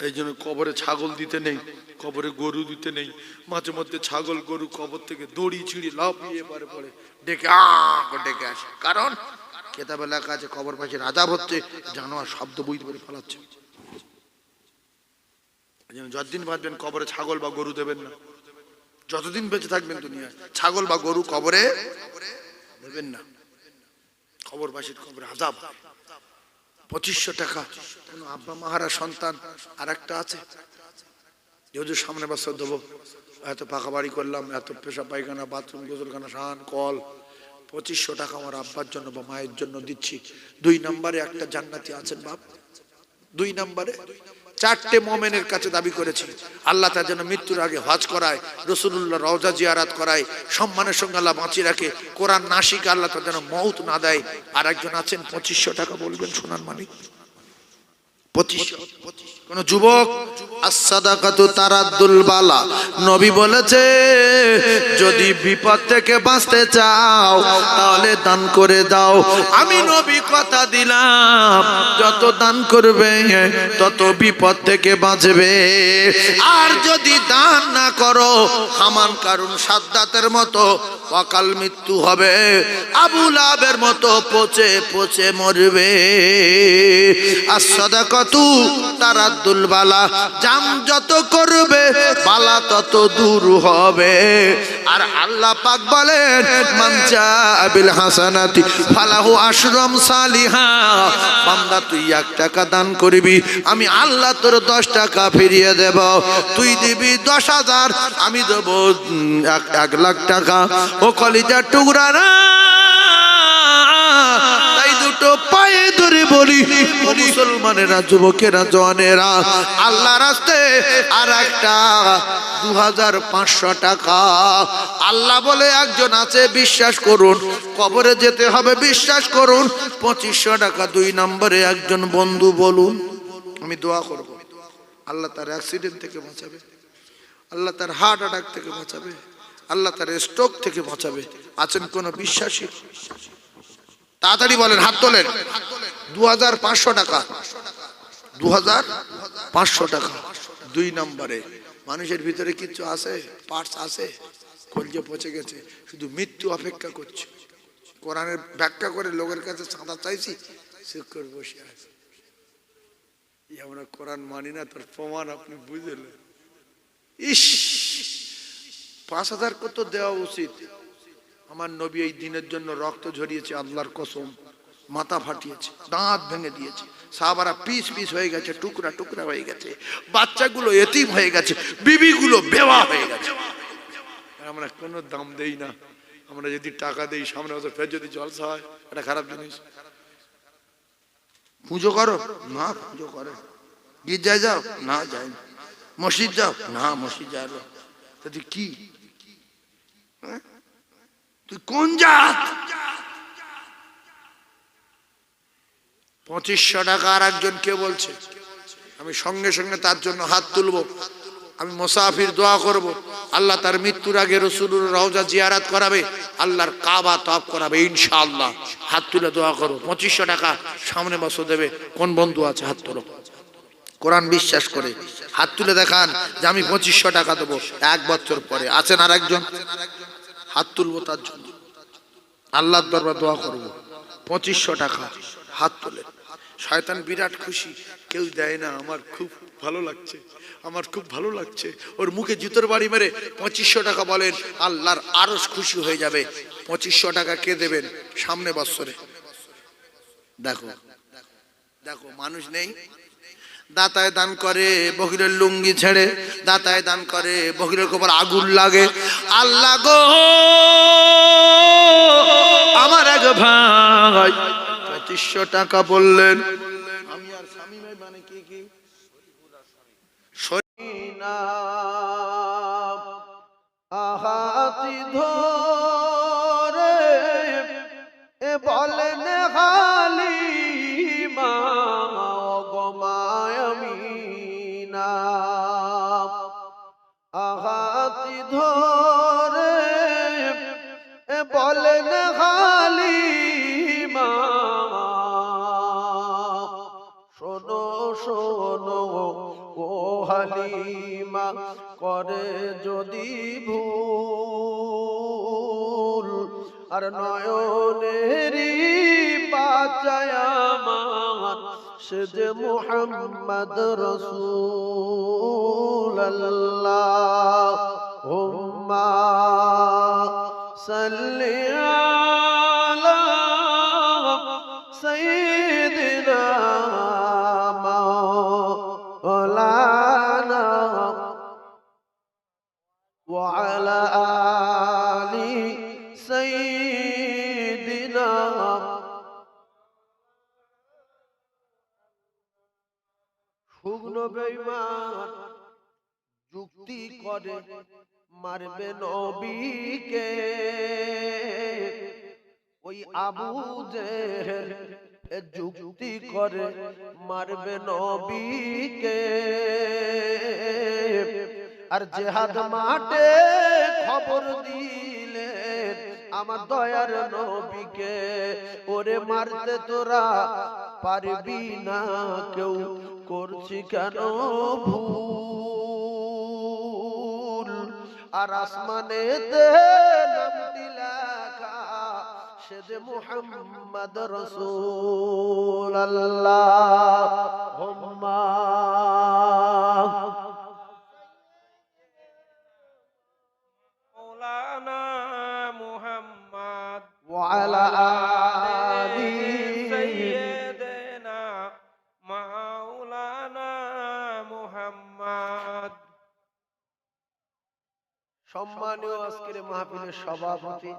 এই জন্য কবরে ছাগল দিতে নেই, কবরে গরু দিতে নেই। মাঝে মধ্যে ছাগল গরু কবর থেকে দড়ি ছিঁড়ে লাফিয়ে পরে পড়ে ডেকে ডেকে আসে। কারণ কেতাবে লেখা আছে কবর পাশে আযাব হচ্ছে, জানোয়ার শব্দ বইতে করে ফেলাচ্ছে। যতদিন বাঁচবেন কবরে ছাগল বা গরু দেবেন না, যতদিন বেঁচে থাকবেন দুনিয়ায় ছাগল বা গরু কবরে দেবেন না। কবরবাসীর কবরে আযাব। 2500 টাকা। কোন আব্বা মাহারা সন্তান আর একটা আছে যেহেতু সামনে বছর দেবো, এত পাকা বাড়ি করলাম, এত পেশা পায়খানা, বাথরুম, গোসলখানা, সান, কল, 2500 টাকা আমার আব্বার জন্য বা মায়ের জন্য দিচ্ছি। 2 নম্বরে একটা জান্নাতি আছেন বাপ। 2 নম্বরে 4টে মোমেনের কাছে দাবি করেছি, আল্লাহ তার জন্য মৃত্যুর আগে হজ করায়, রাসূলুল্লাহ রওজা জিয়ারাত করায়, সম্মানের সঙ্গে আল্লাহ বাঁচিয়ে রাখে, কোরআন না শিখে আল্লাহ তার জন্য মউত না দেয়। আর একজন আছেন 2500 টাকা বলবেন সোনার মানিক। 2500 কোন যুবক, as-সাদাকাতু তারাদ্দুল বালা, নবী বলেছে যদি বিপদ থেকে বাঁচতে চাও তাহলে দান করে দাও। আমি নবী কথা দিলাম যত দান করবে তত বিপদ থেকে বাঁচবে। আর যদি দান না করো হামান কারুন সাদ্দাতের মতো অকাল মৃত্যু হবে, আবু লাহাবের মতো পচে পচে মরবে। as-সাদাকাতু তারাদ্দুল বালা, জাম যত করবে বালা তত দূর হবে। আর আল্লাহ পাক বলেন মান জাআ বিল হাসানাতি ফালাহু আশরাম সালিহা, বান্দা তুই 1 টাকা দান করবি আমি আল্লাহ তোর 10 টাকা ফিরিয়ে দেব। তুই দিবি 10,000 আমি দেব 1 লাখ টাকা। ও কলিজার টুকরা না, তাই দুটো পায়ে ধরে বলি ও মুসলমানেরা, যুবকেরা, জওয়ানেরা, আল্লাহ রাস্তায় আর একটা 2500 টাকা। আল্লাহ বলে একজন আছে, বিশ্বাস করুন, কবরে যেতে হবে, বিশ্বাস করুন। 2500 টাকা। 2 নম্বরে একজন বন্ধু বলুন, আমি দোয়া করব আল্লাহ তার অ্যাক্সিডেন্ট থেকে বাঁচাবে, আল্লাহ তার হার্ট অ্যাটাক থেকে বাঁচাবে, আল্লাহ তার স্ট্রোক থেকে বাঁচাবে। আছেন কোন বিশ্বাসী? তাড়াতাড়ি বলেন, হাত তোলেন। 2500 টাকা। 2500 টাকা। 2 নম্বরে মানুষের ভিতরে কিছু আছে, পার্টস আছে, কলজে পচে গেছে, শুধু মৃত্যু অপেক্ষা করছে। কোরআনের ব্যাখ্যা করে লোকের কাছে চাঁদা চাইছি, সে করে বসে আছে। আমরা কোরআন মানি না, তার প্রমাণ আপনি বুঝলেন। ইস, 5000 কত দেওয়া উচিত। আমার নবী এই দিনের জন্য রক্ত ঝরিয়েছে, আল্লাহর কসম, মাথা ফাটিয়েছে, দাঁত ভেঙে দিয়েছে, সাহাবারা পিস পিস হয়ে গেছে, টুকরা টুকরা হয়ে গেছে, বাচ্চাগুলো এতিম হয়ে গেছে, বিবিগুলো বেওয়া হয়ে গেছে। আমরা কোনো দাম দেই না। আমরা যদি টাকা দেই, সামনে বছর ফের যদি জলসা হয়, এটা খারাপ জিনিস। পুজো করো না, পুজো করে। গির্জায় যাও না, যাই। মসজিদ যাও না, মসজিদ যাই। তুই কি, তুই কোন জাত? 2500 টাকা। আর একজন কে বলছে, আমি সঙ্গে সঙ্গে তার জন্য হাত তুলবো, আমি মুসাফির দোয়া করব, আল্লাহ তার মৃত্যুর আগে রাসূলুল্লাহর রওজা জিয়ারত করাবে, আল্লাহর কাবা তওয়াফ করাবে ইনশাআল্লাহ। হাত তুলে দোয়া করো। 2500 টাকা সামনে বছর দেবে। কোন বন্ধু আছে? হাত তোলো। কোরআন বিশ্বাস করে হাত তুলে দেখান যে আমি 2500 টাকা দেবো 1 বছর পরে। আছেন আর একজন? হাত তুলবো তার জন্য, আল্লাহর দরবার দোয়া করব। 2500 টাকা। হাত তুলে। শয়তান বিরাট খুশি, কেউ দেয় না, আমার খুব ভালো লাগছে, আমার খুব ভালো লাগছে। ওর মুখে জুতোর বাড়ি মেরে 2500 টাকা বলেন, আল্লাহর আরশ খুশি হয়ে যাবে। 2500 টাকা কে দেবেন সামনে বছরে? দেখো দেখো, মানুষ নেই। দাতায় দান করে, বগিরের লুঙ্গি ছেড়ে দাতায় দান করে, বগিরের কপালে আগুন লাগে। আল্লাহ গো, আমার এক ভাই 2500 টাকা বললেন। আমি আর স্বামী ভাই মানে কি কি সরিনা আহাতি ধরে এ বলেন হালিমা গমায়ামিনা, আহাতি ধরে এ বলেন হালিমা, শোনো শোনো ও হালিমা, করে যদি ভুল আর নয়নেরি বাঁচায় আমার সে যে মুহাম্মদ রাসূলুল্লাহ। হুম্মা সাল্লি আলা সাইয়্যিদিনা শুকনো বেঈমান যুক্তি করে মারবে নবীকে, ওই আবু জেহেল যুক্তি করে মারবে নবীকে। আর জিহাদ মাঠে খবর দিলেন আমার দয়ার নবীকে, ওরে মারতে তোরা পারবি না কেউ, করছি কেন ভুল। আর আসমানেতে নামটি লেখা সে যে মুহাম্মদ রাসূলুল্লাহ। মৌলানা মুহাম্মদ ওয়ালা আলি সাইয়্যিদিনা মাওলানা মুহাম্মদ। সম্মানীয় আজকের মাহফিলের সভাপতি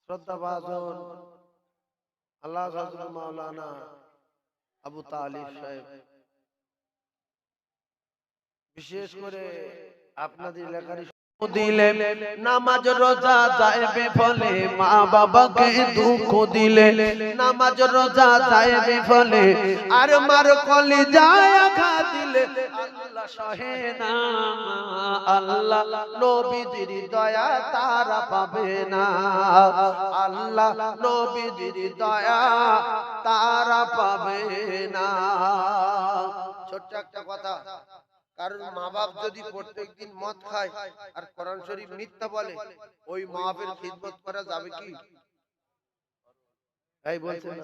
শ্রদ্ধাভাজন আল্লাহ হযরত মাওলানা আবু তালিব সাহেব, বিশেষ করে আপনাদের এলাকার দিলে নামাজ রোজা যায় বিফলে, মা বাবাকে দুঃখ দিলে নামাজ রোজা যায় বিফলে, আর মার কলি যায় আঘাত দিলে আল্লাহ সহে না, আল্লাহ নবীজির দয়া তারা পাবে না, আল্লাহ নবীজির দয়া তারা পাবে না। ছোট্ট একটা কথা, কারণ মা বাপ যদি প্রত্যেকদিন মদ খায় আর কোরআন শরীফ মিথ্যা বলে, ওই মা বাপের খিদমত করা যাবে কি? এই বলছে না?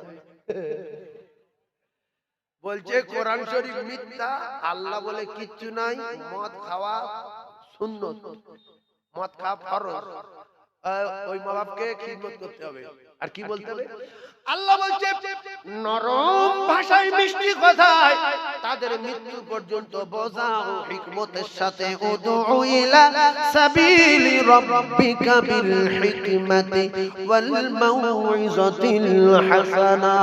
বলছে কোরআন শরীফ মিথ্যা, আল্লাহ বলে কিচ্ছু নাই, মদ খাওয়া সুন্নত, মদ খাওয়া ফরজ, ওই মা বাপকে খিদমত করতে হবে। আর কি বলতে হবে? আল্লাহ বলছে নরম ভাষায় মিষ্টি কথায় তাদের মৃত্যু পর্যন্ত বোঝাও হিকমতের সাথে, উদউ ইলা সাবিলি রাব্বিকা বিল হিকমাতি ওয়াল মাউইজাতিল হাসানা।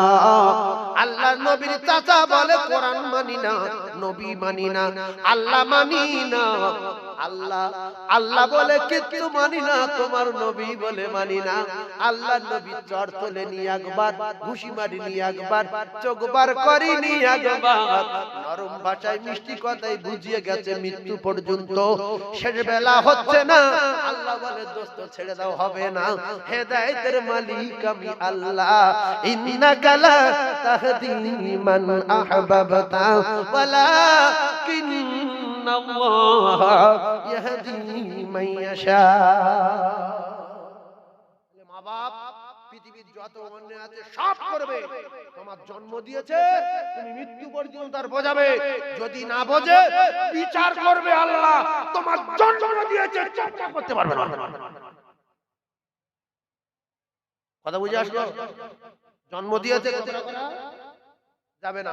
আল্লাহ নবীর চাচা বলে কোরআন মানি না, নবী মানি না, আল্লাহ মানি না, আল্লাহ বলে কিচ্ছু মানি না, তোমার নবী বলে মানি না। আল্লাহ নবী চর তোলে নি একবার, ঘুষি মারি নি একবার, চোখ বার করি নি একবার, নরম ভাষায় মিষ্টি কথায় বুঝিয়ে গেছে মৃত্যু পর্যন্ত। শেষ বেলা হচ্ছে না, আল্লাহ বলে দোস্ত ছেড়ে দাও, হবে না, হেদায়েতের মালিক আমি আল্লাহ। ইন্নাকা লা তাহদি মান আহবাবতা ওয়ালাকিন আল্লাহ ইয়াহদি মান ইয়াশা। মা বাপ পৃথিবীর যত অন্যায় আছে সব করবে, তোমার জন্ম দিয়েছে তুমি মৃত্যু পর্যন্ত তার বোঝাবে, যদি না বোঝে বিচার করবে আল্লাহ। তোমার জন্ম দিয়েছে চর্চা করতে পারবে না। কথা বুঝে আসলো? জন্ম দিয়েছে যাবে না।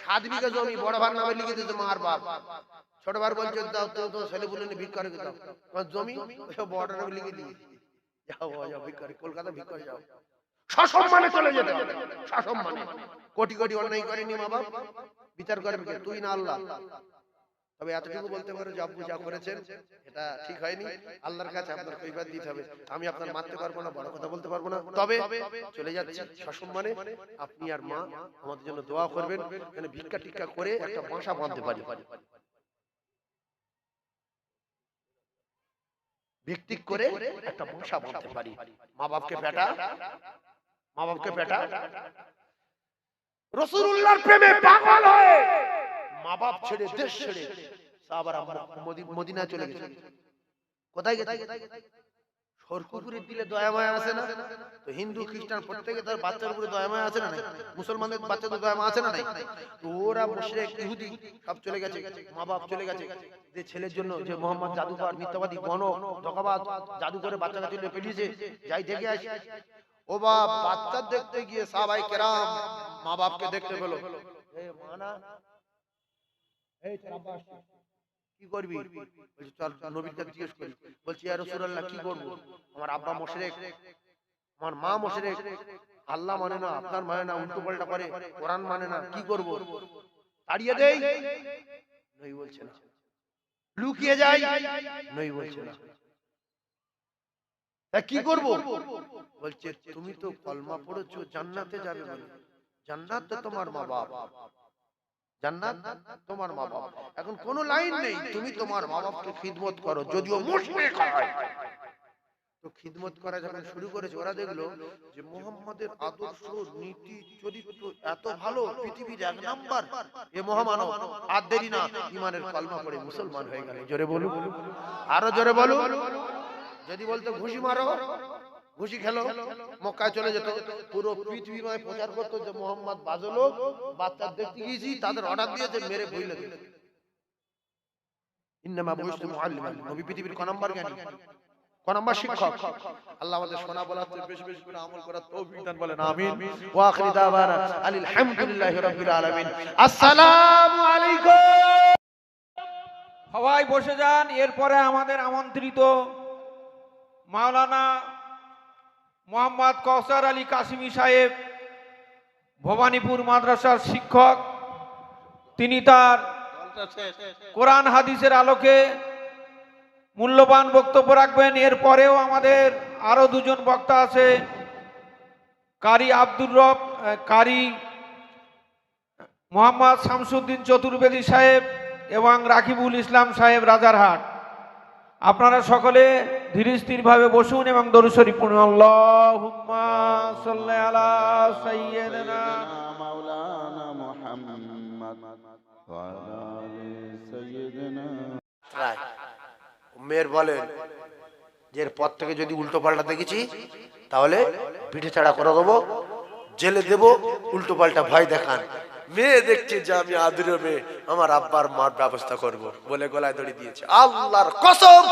7 বিঘা জমি বড় ভার নামে লিখে দিয়েছে মার বাপ, ছোট ভার বলছে দাও তো ছেলে বলে ভিক্ষা করে দাও, তোমার জমি বড় নামে লিখে দিয়েছে, যাও যাও ভিক্ষা, কলকাতা ভিক্ষা যাও, সসম্মানে চলে যেতে হবে, সসম্মানে। কোটি কোটি অন্যায় করেনি মা বাপ, বিচার করবে কে? তুই না আল্লাহ। তবে এতটুকু বলতে পারো যে আব্বু যা করেছেন এটা ঠিক হয়নি, আল্লাহর কাছে আপনার কৈফিয়ত দিতে হবে। আমি আপনার মারতে পারবো না, বড় কথা বলতে পারবো না, তবে চলে যাচ্ছি সসম্মানে। আপনি আর মা আমাদের জন্য দোয়া করবেন, যেন ভিক্ষা টিক্ষা করে একটা বাসা বাঁধতে পারি, ভিত্তিক করে একটা বাসা বাঁধতে পারি। মা বাপকে পেটা, মা বাপকে পেটা, রাসূলুল্লাহর প্রেমে পাগল হয়ে মা বাপ ছেড়ে দেশ ছেড়ে সাহাবারা মদিনা চলে গেছে। কোথায় গেছে? সরকুকুরের দিলে দয়া মায়া আছে না? তো হিন্দু খ্রিস্টান প্রত্যেকে তার বাচ্চার উপরে দয়া মায়া আছে না নাই? মুসলমানদের বাচ্চাদের দয়া মায়া আছে না নাই? তো ওরা মুশরিক ইহুদি সব চলে গেছে, মা বাপ চলে গেছে, যে ছেলের জন্য যে মোহাম্মদ জাদুকর মিথ্যাবাদী গণক ধোঁকাবাজ জাদু করে বাচ্চা কাচ্চা নিয়ে পেলিয়েছে, যাই দেখে আসি। ও বাপ বাচ্চা দেখতে গিয়ে সাহাবায়ে কেরাম মা বাপকে দেখতে পেল, এই মানা এই তোর আব্বা আসছে, কি করবি? বলছে চল নবীর কাছে জিজ্ঞেস করি। বলছি ইয়া রাসূলুল্লাহ কি করব? আমার আব্বা মুশরিক, আমার মা মুশরিক, আল্লাহ মানে না, আপনার মানে না, উল্টো পাল্টা করে, কোরআন মানে না, কি করব? তাড়িয়ে দেই? নই বলছে না। লুকিয়ে যাই? নই বলছে না। কি করব? বলছে তুমি তো কলমা পড়েছো, জান্নাতে যাবে বলে। জান্নাত তো তোমার মা বাপ, জান্নাত তোমার মা বাপ। এখন কোনো লাইন নেই, তুমি তোমার মা বাপকে খিদমত করো, যদিও মুশরিক হয়। তো খিদমত করা যখন শুরু করেছে, ওরা দেখলো যে মুহাম্মাদের আদর্শ, নীতি, চরিত্র এত ভালো, পৃথিবীর 1 নাম্বার, এ মহামানব। আর দেরি না, ঈমানের কলমা পড়ে মুসলমান হয়ে গেল। জোরে বলুন, আরো জোরে বলুন। যদি বলতো ঘুষি মারো, ঘুষি খেলো, মক্কায় চলে যেত, পুরো পৃথিবীময় প্রচার করতো যে মোহাম্মদ বাজে লোক, বাচ্চা দেখতে গিয়েছি, তাদের অর্ডার দিয়েছে মেরে বইলে দিল। ইন্নামা বুইসতু মুআল্লিমান, নবী পৃথিবীর ক নাম্বার জ্ঞানী, ক নাম্বার শিক্ষক। আল্লাহ আমাদের শোনা বলাতে বেশি বেশি করে আমল করার তৌফিক দান, বলেন আমিন। ওয়া আখিরি দাওয়ানা আলহামদুলিল্লাহি রাব্বিল আলামিন। আসসালামু আলাইকুম। সবাই বসে যান। এরপরে আমাদের আমন্ত্রিত মাওলানা মোহাম্মদ কওসার আলী কাসিমি সাহেব, ভবানীপুর মাদ্রাসার শিক্ষক, তিনি তার কোরআন হাদিসের আলোকে মূল্যবান বক্তব্য রাখবেন। এরপরেও আমাদের আরো 2 জন বক্তা আছে, কারি আব্দুর রব, কারি মোহাম্মদ শামসুদ্দিন চতুর্বেদী সাহেব এবং রাকিবুল ইসলাম সাহেব রাজারহাট। আপনারা সকলে ধীর স্থিরভাবে বসুন এবং দরুদ শরীফ পড়ুন। আল্লাহুম্মা সাল্লি আলা সাইয়্যিদিনা মাওলানা মুহাম্মদ ওয়া আলা আলি সাইয়্যিদিনা। মেয়ের বলেন যে এরপর থেকে যদি উল্টো পাল্টা দেখেছি তাহলে পিঠে ছাড়া করে দেবো, জেলে দেব, উল্টো পাল্টা ভয় দেখান। মেয়ে দেখছে যে আমি আদুরে মেয়ে, আমার আব্বার মার ব্যবস্থা করব বলে গলায় দড়ি দিয়েছে। আল্লাহর কসম,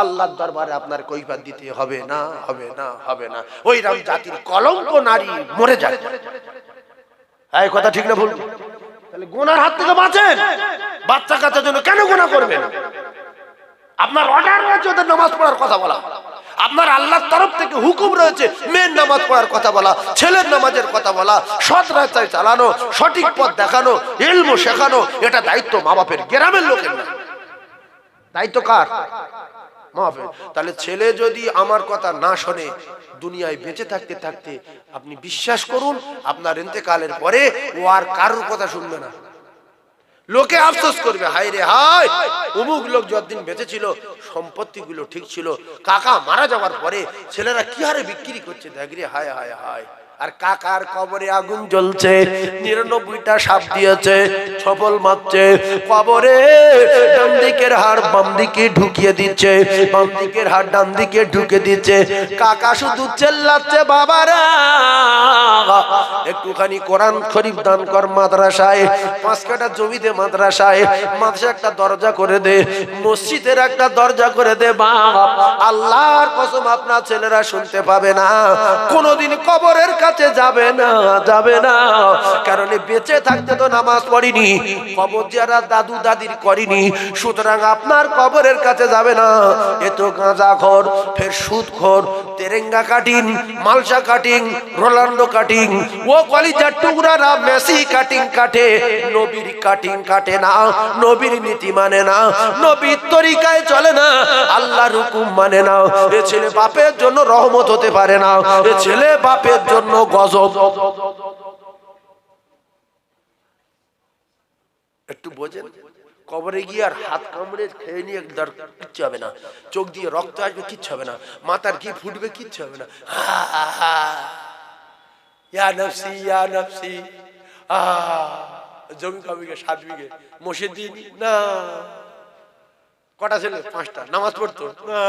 আল্লাহর দরবারে আপনার কৈফিয়ত দিতে হবে না, হবে না, হবে না। ওই রাম জাতির কলঙ্ক নারী মরে যায়। এই কথা ঠিক না ভুল? তাহলে গুনার হাত থেকে বাঁচেন। বাচ্চা কাচ্চার জন্য কেন গুনাহ করবেন? আপনার অর্ডার রয়েছে ওদের নামাজ পড়ার কথা বলা, আপনার আল্লাহর তরফ থেকে হুকুম রয়েছে মেয়ের নামাজ পড়ার কথা বলা, ছেলের নামাজের কথা বলা, সৎ রাস্তায় চালানো, সঠিক পথ দেখানো, ইলম শেখানো। এটা দায়িত্ব মা বাপের, গ্রামের লোকের না। দায়িত্ব কার? মা বাপের। তাহলে ছেলে যদি আমার কথা না শোনে, দুনিয়ায় বেঁচে থাকতে থাকতে আপনি বিশ্বাস করুন, আপনার ইন্তেকালের পরে ও আর কারোর কথা শুনবে না। লোকে আফসোস করবে, হায় রে হায়, অমুক লোক যতদিন বেঁচে ছিল সম্পত্তি গুলো ঠিক ছিল, কাকা মারা যাওয়ার পরে ছেলেরা কি হারে বিক্রি করছে, দেখ রে হায় হায় হায়। আর কাকার কবরে আগুন জ্বলছে, 99টা সাপ দিয়েছে, ছপল মারছে কবরে, ডান দিকের হাড় বাম দিকে ঢুকিয়ে দিচ্ছে, বাম দিকের হাড় ডান দিকে ঢুকে দিচ্ছে। কাকা শুধু চেল্লাচ্ছে, বাবারা একটুখানি কোরআন শরীফ দান কর মাদ্রাসায়, 5 কাঠা জমিতে মাদ্রাসায়, মাদ্রাসা একটা দরজা করে দে, মসজিদের একটা দরজা করে দে। বাপ, আল্লাহর কসম আপনার ছেলেরা শুনতে পাবে না, কোনোদিন কবরের কাছে যাবে না, যাবে না। কারণ বেঁচে থাকতে তো নামাজ পড়িনি, কবর জিয়ারত দাদু দাদির করিনি, সুতরাং আপনার কবরের কাছে যাবে না। এ তো গাঁজাখোর, ফের সুদখোর, তেরেঙ্গা কাটিং, মালসা কাটিং, রোনাল্ডো কাটিং, ও কলিজার টুকরারা মেসি কাটিং কাটে, নবীর কাটিং কাটে না, নবীর নীতি মানে না, নবীর তরিকায় চলে না, আল্লাহর হুকুম মানে না। এ ছেলে বাপের জন্য রহমত হতে পারে না, এ ছেলে বাপের জন্য গজব। একটু বোঝেন, কবরে গিয়ে আর হাত কামড়ে খেয়ে নিয়ে কিচ্ছু হবে না, চোখ দিয়ে রক্ত আসবে কিচ্ছু হবে না, মাথার ঘি ফুটবে কিচ্ছু হবে না। ইয়া নফসি ইয়া নফসি। জমি কবিকে 7 বিঘে, মসজিদ না, কটা ছেলে? 5টা। নামাজ পড়তো না,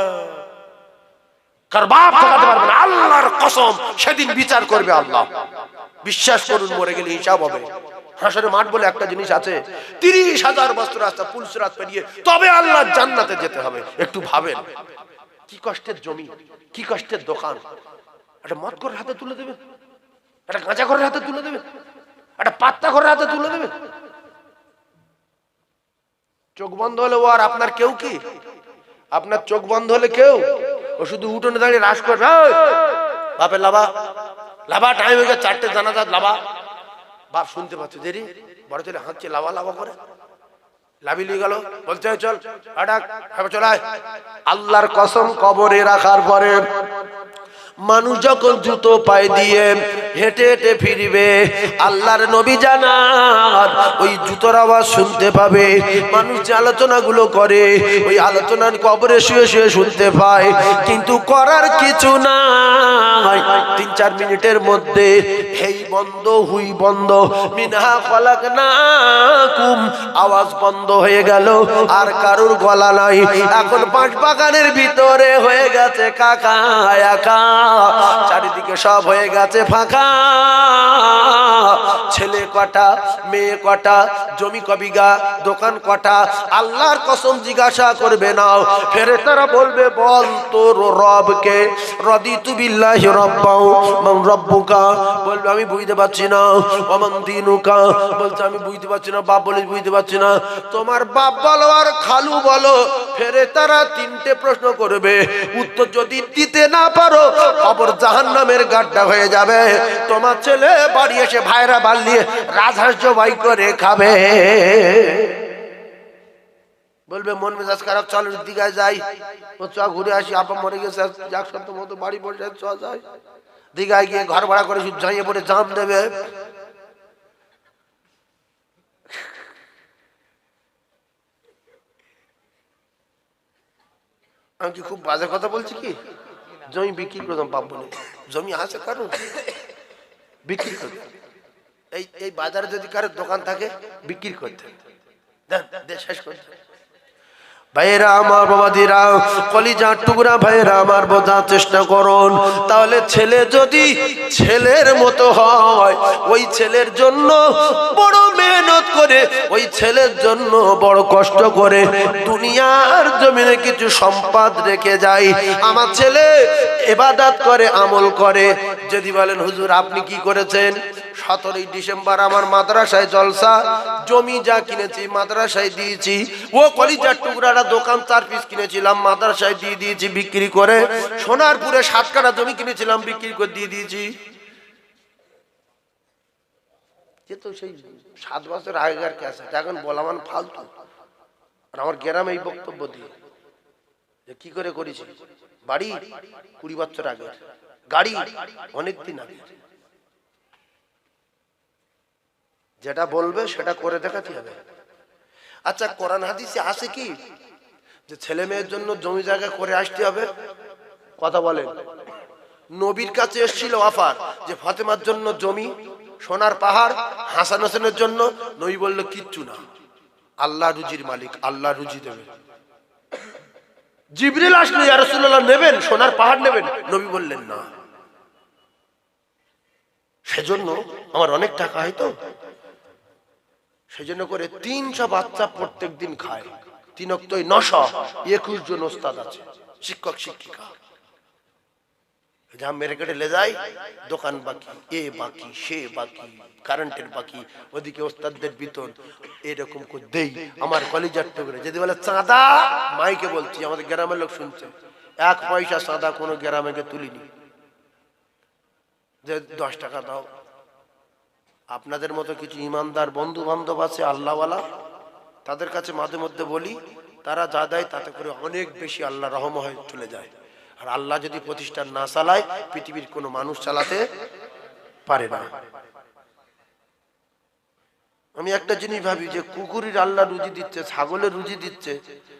কার বাপ ঠকাতে পারবে না। আল্লাহর কসম, সেদিন বিচার করবে আল্লাহ। বিশ্বাস করুন, মরে গেলে হিসাব হবে। হাসরের মাঠ বলে একটা জিনিস আছে, 30,000 বছর রাস্তা পুলসিরাত পেরিয়ে তবে আল্লাহর জান্নাতে যেতে হবে। একটু ভাবেন, কি কষ্টের জমি, কি কষ্টের দোকান। একটা মদ করে হাতে তুলে দেবে, একটা গাঁজা করে হাতে তুলে দেবে, একটা পাত্তা করে হাতে তুলে দেবে। চোখ বন্ধ হলে ও আর আপনার কেউ কি? আপনার চোখ বন্ধ হলে কেউ? ও শুধু উঠোনে দাঁড়িয়ে রাস করবে, বাপের লাভা লাভা টাইম হয়ে গেছে, 4টে জানাজা লাভা। বাপ শুনতে পাচ্ছে দেরি, বড় ছেলে হাঁটছে লাভা লাভা করে, লাভি লিয়ে গেল, বলছে চল আটাক চলায়। আল্লাহর কসম, কবরে রাখার পরে মানুষ যখন জুতো পায়ে দিয়ে হেঁটে হেঁটে ফিরবে, আল্লাহর নবী জানান ওই জুতোর আওয়াজ শুনতে পাবে। মানুষ যে আলোচনাগুলো করে ওই আলোচনার কবরে শুয়ে শুয়ে শুনতে পায়, কিন্তু করার কিছু নাই। 3-4 মিনিটের মধ্যে হেই বন্ধ হুই বন্ধ, মিনহা খলাকনাকুম আওয়াজ বন্ধ হয়ে গেল, আর কারুর গলা নাই। এখন 5 বাগানের ভিতরে হয়ে গেছে কাকা একা, চারিদিকে সব হয়ে গেছে ফাঁকা। ছেলে কটা, মেয়ে কটা, জমি কবিঘা, দোকান কটা, আল্লাহর কসম জিজ্ঞাসা করবে না। ফেরেশতারা বলবে বল তোর রবকে, রাদিতু বিল্লাহি রাব্বাও, মান রাব্বুকা, বলবে আমি বুঝতে পারছি না। ওমান দীনুকা, বলছে আমি বুঝতে পারছি না। বাপ বলে বুঝতে পারছি না। তোমার বাপ বলো আর খালু বলো। ফেরেশতারা 3টে প্রশ্ন করবে, উত্তর যদি দিতে না পারো কবর জাহান্নামের গাড্ডা হয়ে যাবে। তোমার ছেলে বাড়ি এসে ভাইরা বালিয়ে রাজহাঁস জবাই করে খাবে। বলবে মন মেজাজ খারাপ, চল দীঘায় যাই, ও চ ঘুরে আসি, আপা মরে গেছে, এক সপ্তাহ মতো বাড়ি পড়ে চ যাই। দীঘায় গিয়ে ঘর ভাড়া করে শুধু যাইয়ে পড়ে জাম দেবে। আমি কি খুব বাজে কথা বলছি কি? জমি বিক্রি করতাম পাপ বলে, জমি আছে কারণ বিক্রি করতে। এই বাজারে যদি কারোর দোকান থাকে বিক্রি করতে শেষ করতে। ভাইয়েরা আমার, বাবাদিরা, কলিজার টুকরা ভাইয়েরা আমার, বোঝার চেষ্টা করুন। তাহলে ছেলে যদি ছেলের মতো হয়, ওই ছেলের জন্য বড় মেহনত করে, ওই ছেলের জন্য বড় কষ্ট করে দুনিয়ার জমিনে কিছু সম্পদ রেখে যায়। আমার ছেলে ইবাদত করে, আমল করে। যদি বলেন হুজুর আপনি কি করেছেন? 17ই ডিসেম্বর আমার মাদ্রাসায় জলসা, জমি যা কিনেছি মাদ্রাসায় দিয়েছি। ও কলিজার টুকরাটা দোকান 4 পিস কিনেছিলাম, মাদ্রাসায় দিয়ে দিয়েছি বিক্রি করে। সোনারপুরে 7 কাঠা জমি কিনেছিলাম, বিক্রি করে দিয়ে দিয়েছি। তো সেই 7 বছর আগেকার ক্যাসেট এখন বলা মানে ফালতু। আর আমার গ্রামে এই বক্তব্য দিয়ে যে কি করে করেছি, বাড়ি 20 বছর আগে, গাড়ি অনেকদিন আগে। যেটা বলবে সেটা করে দেখাতে হবে। আচ্ছা, কোরআন হাদিসে আছে কি যে ছেলে মেয়ের জন্য জমি জায়গা করে আসতে হবে? কথা বলেন। নবীর কাছে এসেছিল অফার যে ফাতেমার জন্য জমি, সোনার পাহাড়, হাসান হোসেনের জন্য। নবী বলল কিচ্ছু না, আল্লাহ রুজির মালিক, আল্লাহ রুজি দেবে। জিবরিল আসলো, ইয়া রাসূলুল্লাহ নেবেন, সোনার পাহাড় নেবেন? নবী বললেন না। সেজন্য আমার অনেক টাকা হয় তো, সেজন্য করে 300 বাচ্চা প্রত্যেক দিন খায়। 3 অক্তই 921 জন ওস্তাদ আছে, শিক্ষক শিক্ষিকা। যা মেরে কেটে লে যায়, দোকান বাকি, এ বাকি, সে বাকি, কারেন্টের বাকি, ওদিকে ওস্তাদদের বেতন, এরকম করে দেই। আমার কলিজার টুকরে যদি বলে চাঁদা, মাইকে বলছি, আমাদের গ্রামের লোক শুনছে, 1 পয়সা চাঁদা কোনো গ্রামে তুলিনি যে 10 টাকা দাও। আপনাদের মতো কিছু ইমানদার বন্ধু বান্ধব আছে আল্লাহওয়ালা, তাদের কাছে মাঝে মধ্যে বলি, তারা যা দেয় তাতে করে অনেক বেশি আল্লাহ রহম হয়ে চলে যায়। আর আল্লাহ যদি প্রতিষ্ঠান না চালায়, পৃথিবীর কোনো মানুষ চালাতে পারে না। আমি একটা জিনিস ভাবি যে কুকুরের আল্লাহ রুজি দিচ্ছে, ছাগলের রুজি দিচ্ছে,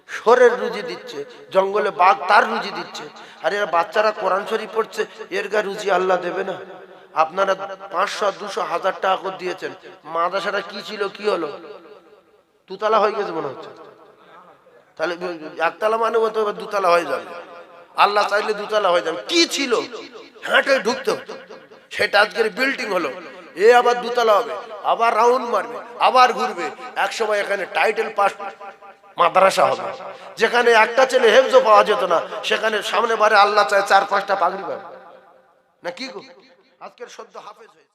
শোরের রুজি দিচ্ছে, জঙ্গলে বাঘ তার রুজি দিচ্ছে, আর এরা বাচ্চারা কোরআন শরীফ পড়ছে, এর গা রুজি আল্লাহ দেবে না? আপনারা 500, 200, 1000 টাকা করে দিয়েছেন, মাদ্রাসাটা কি ছিল, কি হলো? 2 তলা হয়ে গেছে মনে হচ্ছে। তাহলে 1 তলা মানে হতো, এবার 2 তলা হয়ে যাবে। আল্লাহ চাইলে 2 তলা হয়ে যাবে। কি ছিল? হেঁটে ঢুকতে হতো, সেটা আজকের বিল্ডিং হলো। এ আবার 2 তলা হবে, আবার রাউন্ড মারবে, আবার ঘুরবে। এক সময় এখানে টাইটেল পাস মাদ্রাসা হবে, যেখানে একটা ছেলে হেফজো পাওয়া যেত না, সেখানে সামনে বারে আল্লাহ চায় 4-5টা পাগড়ি পাবে। না কি গো? আজকের সদ্য হাফেজ হয়েছে।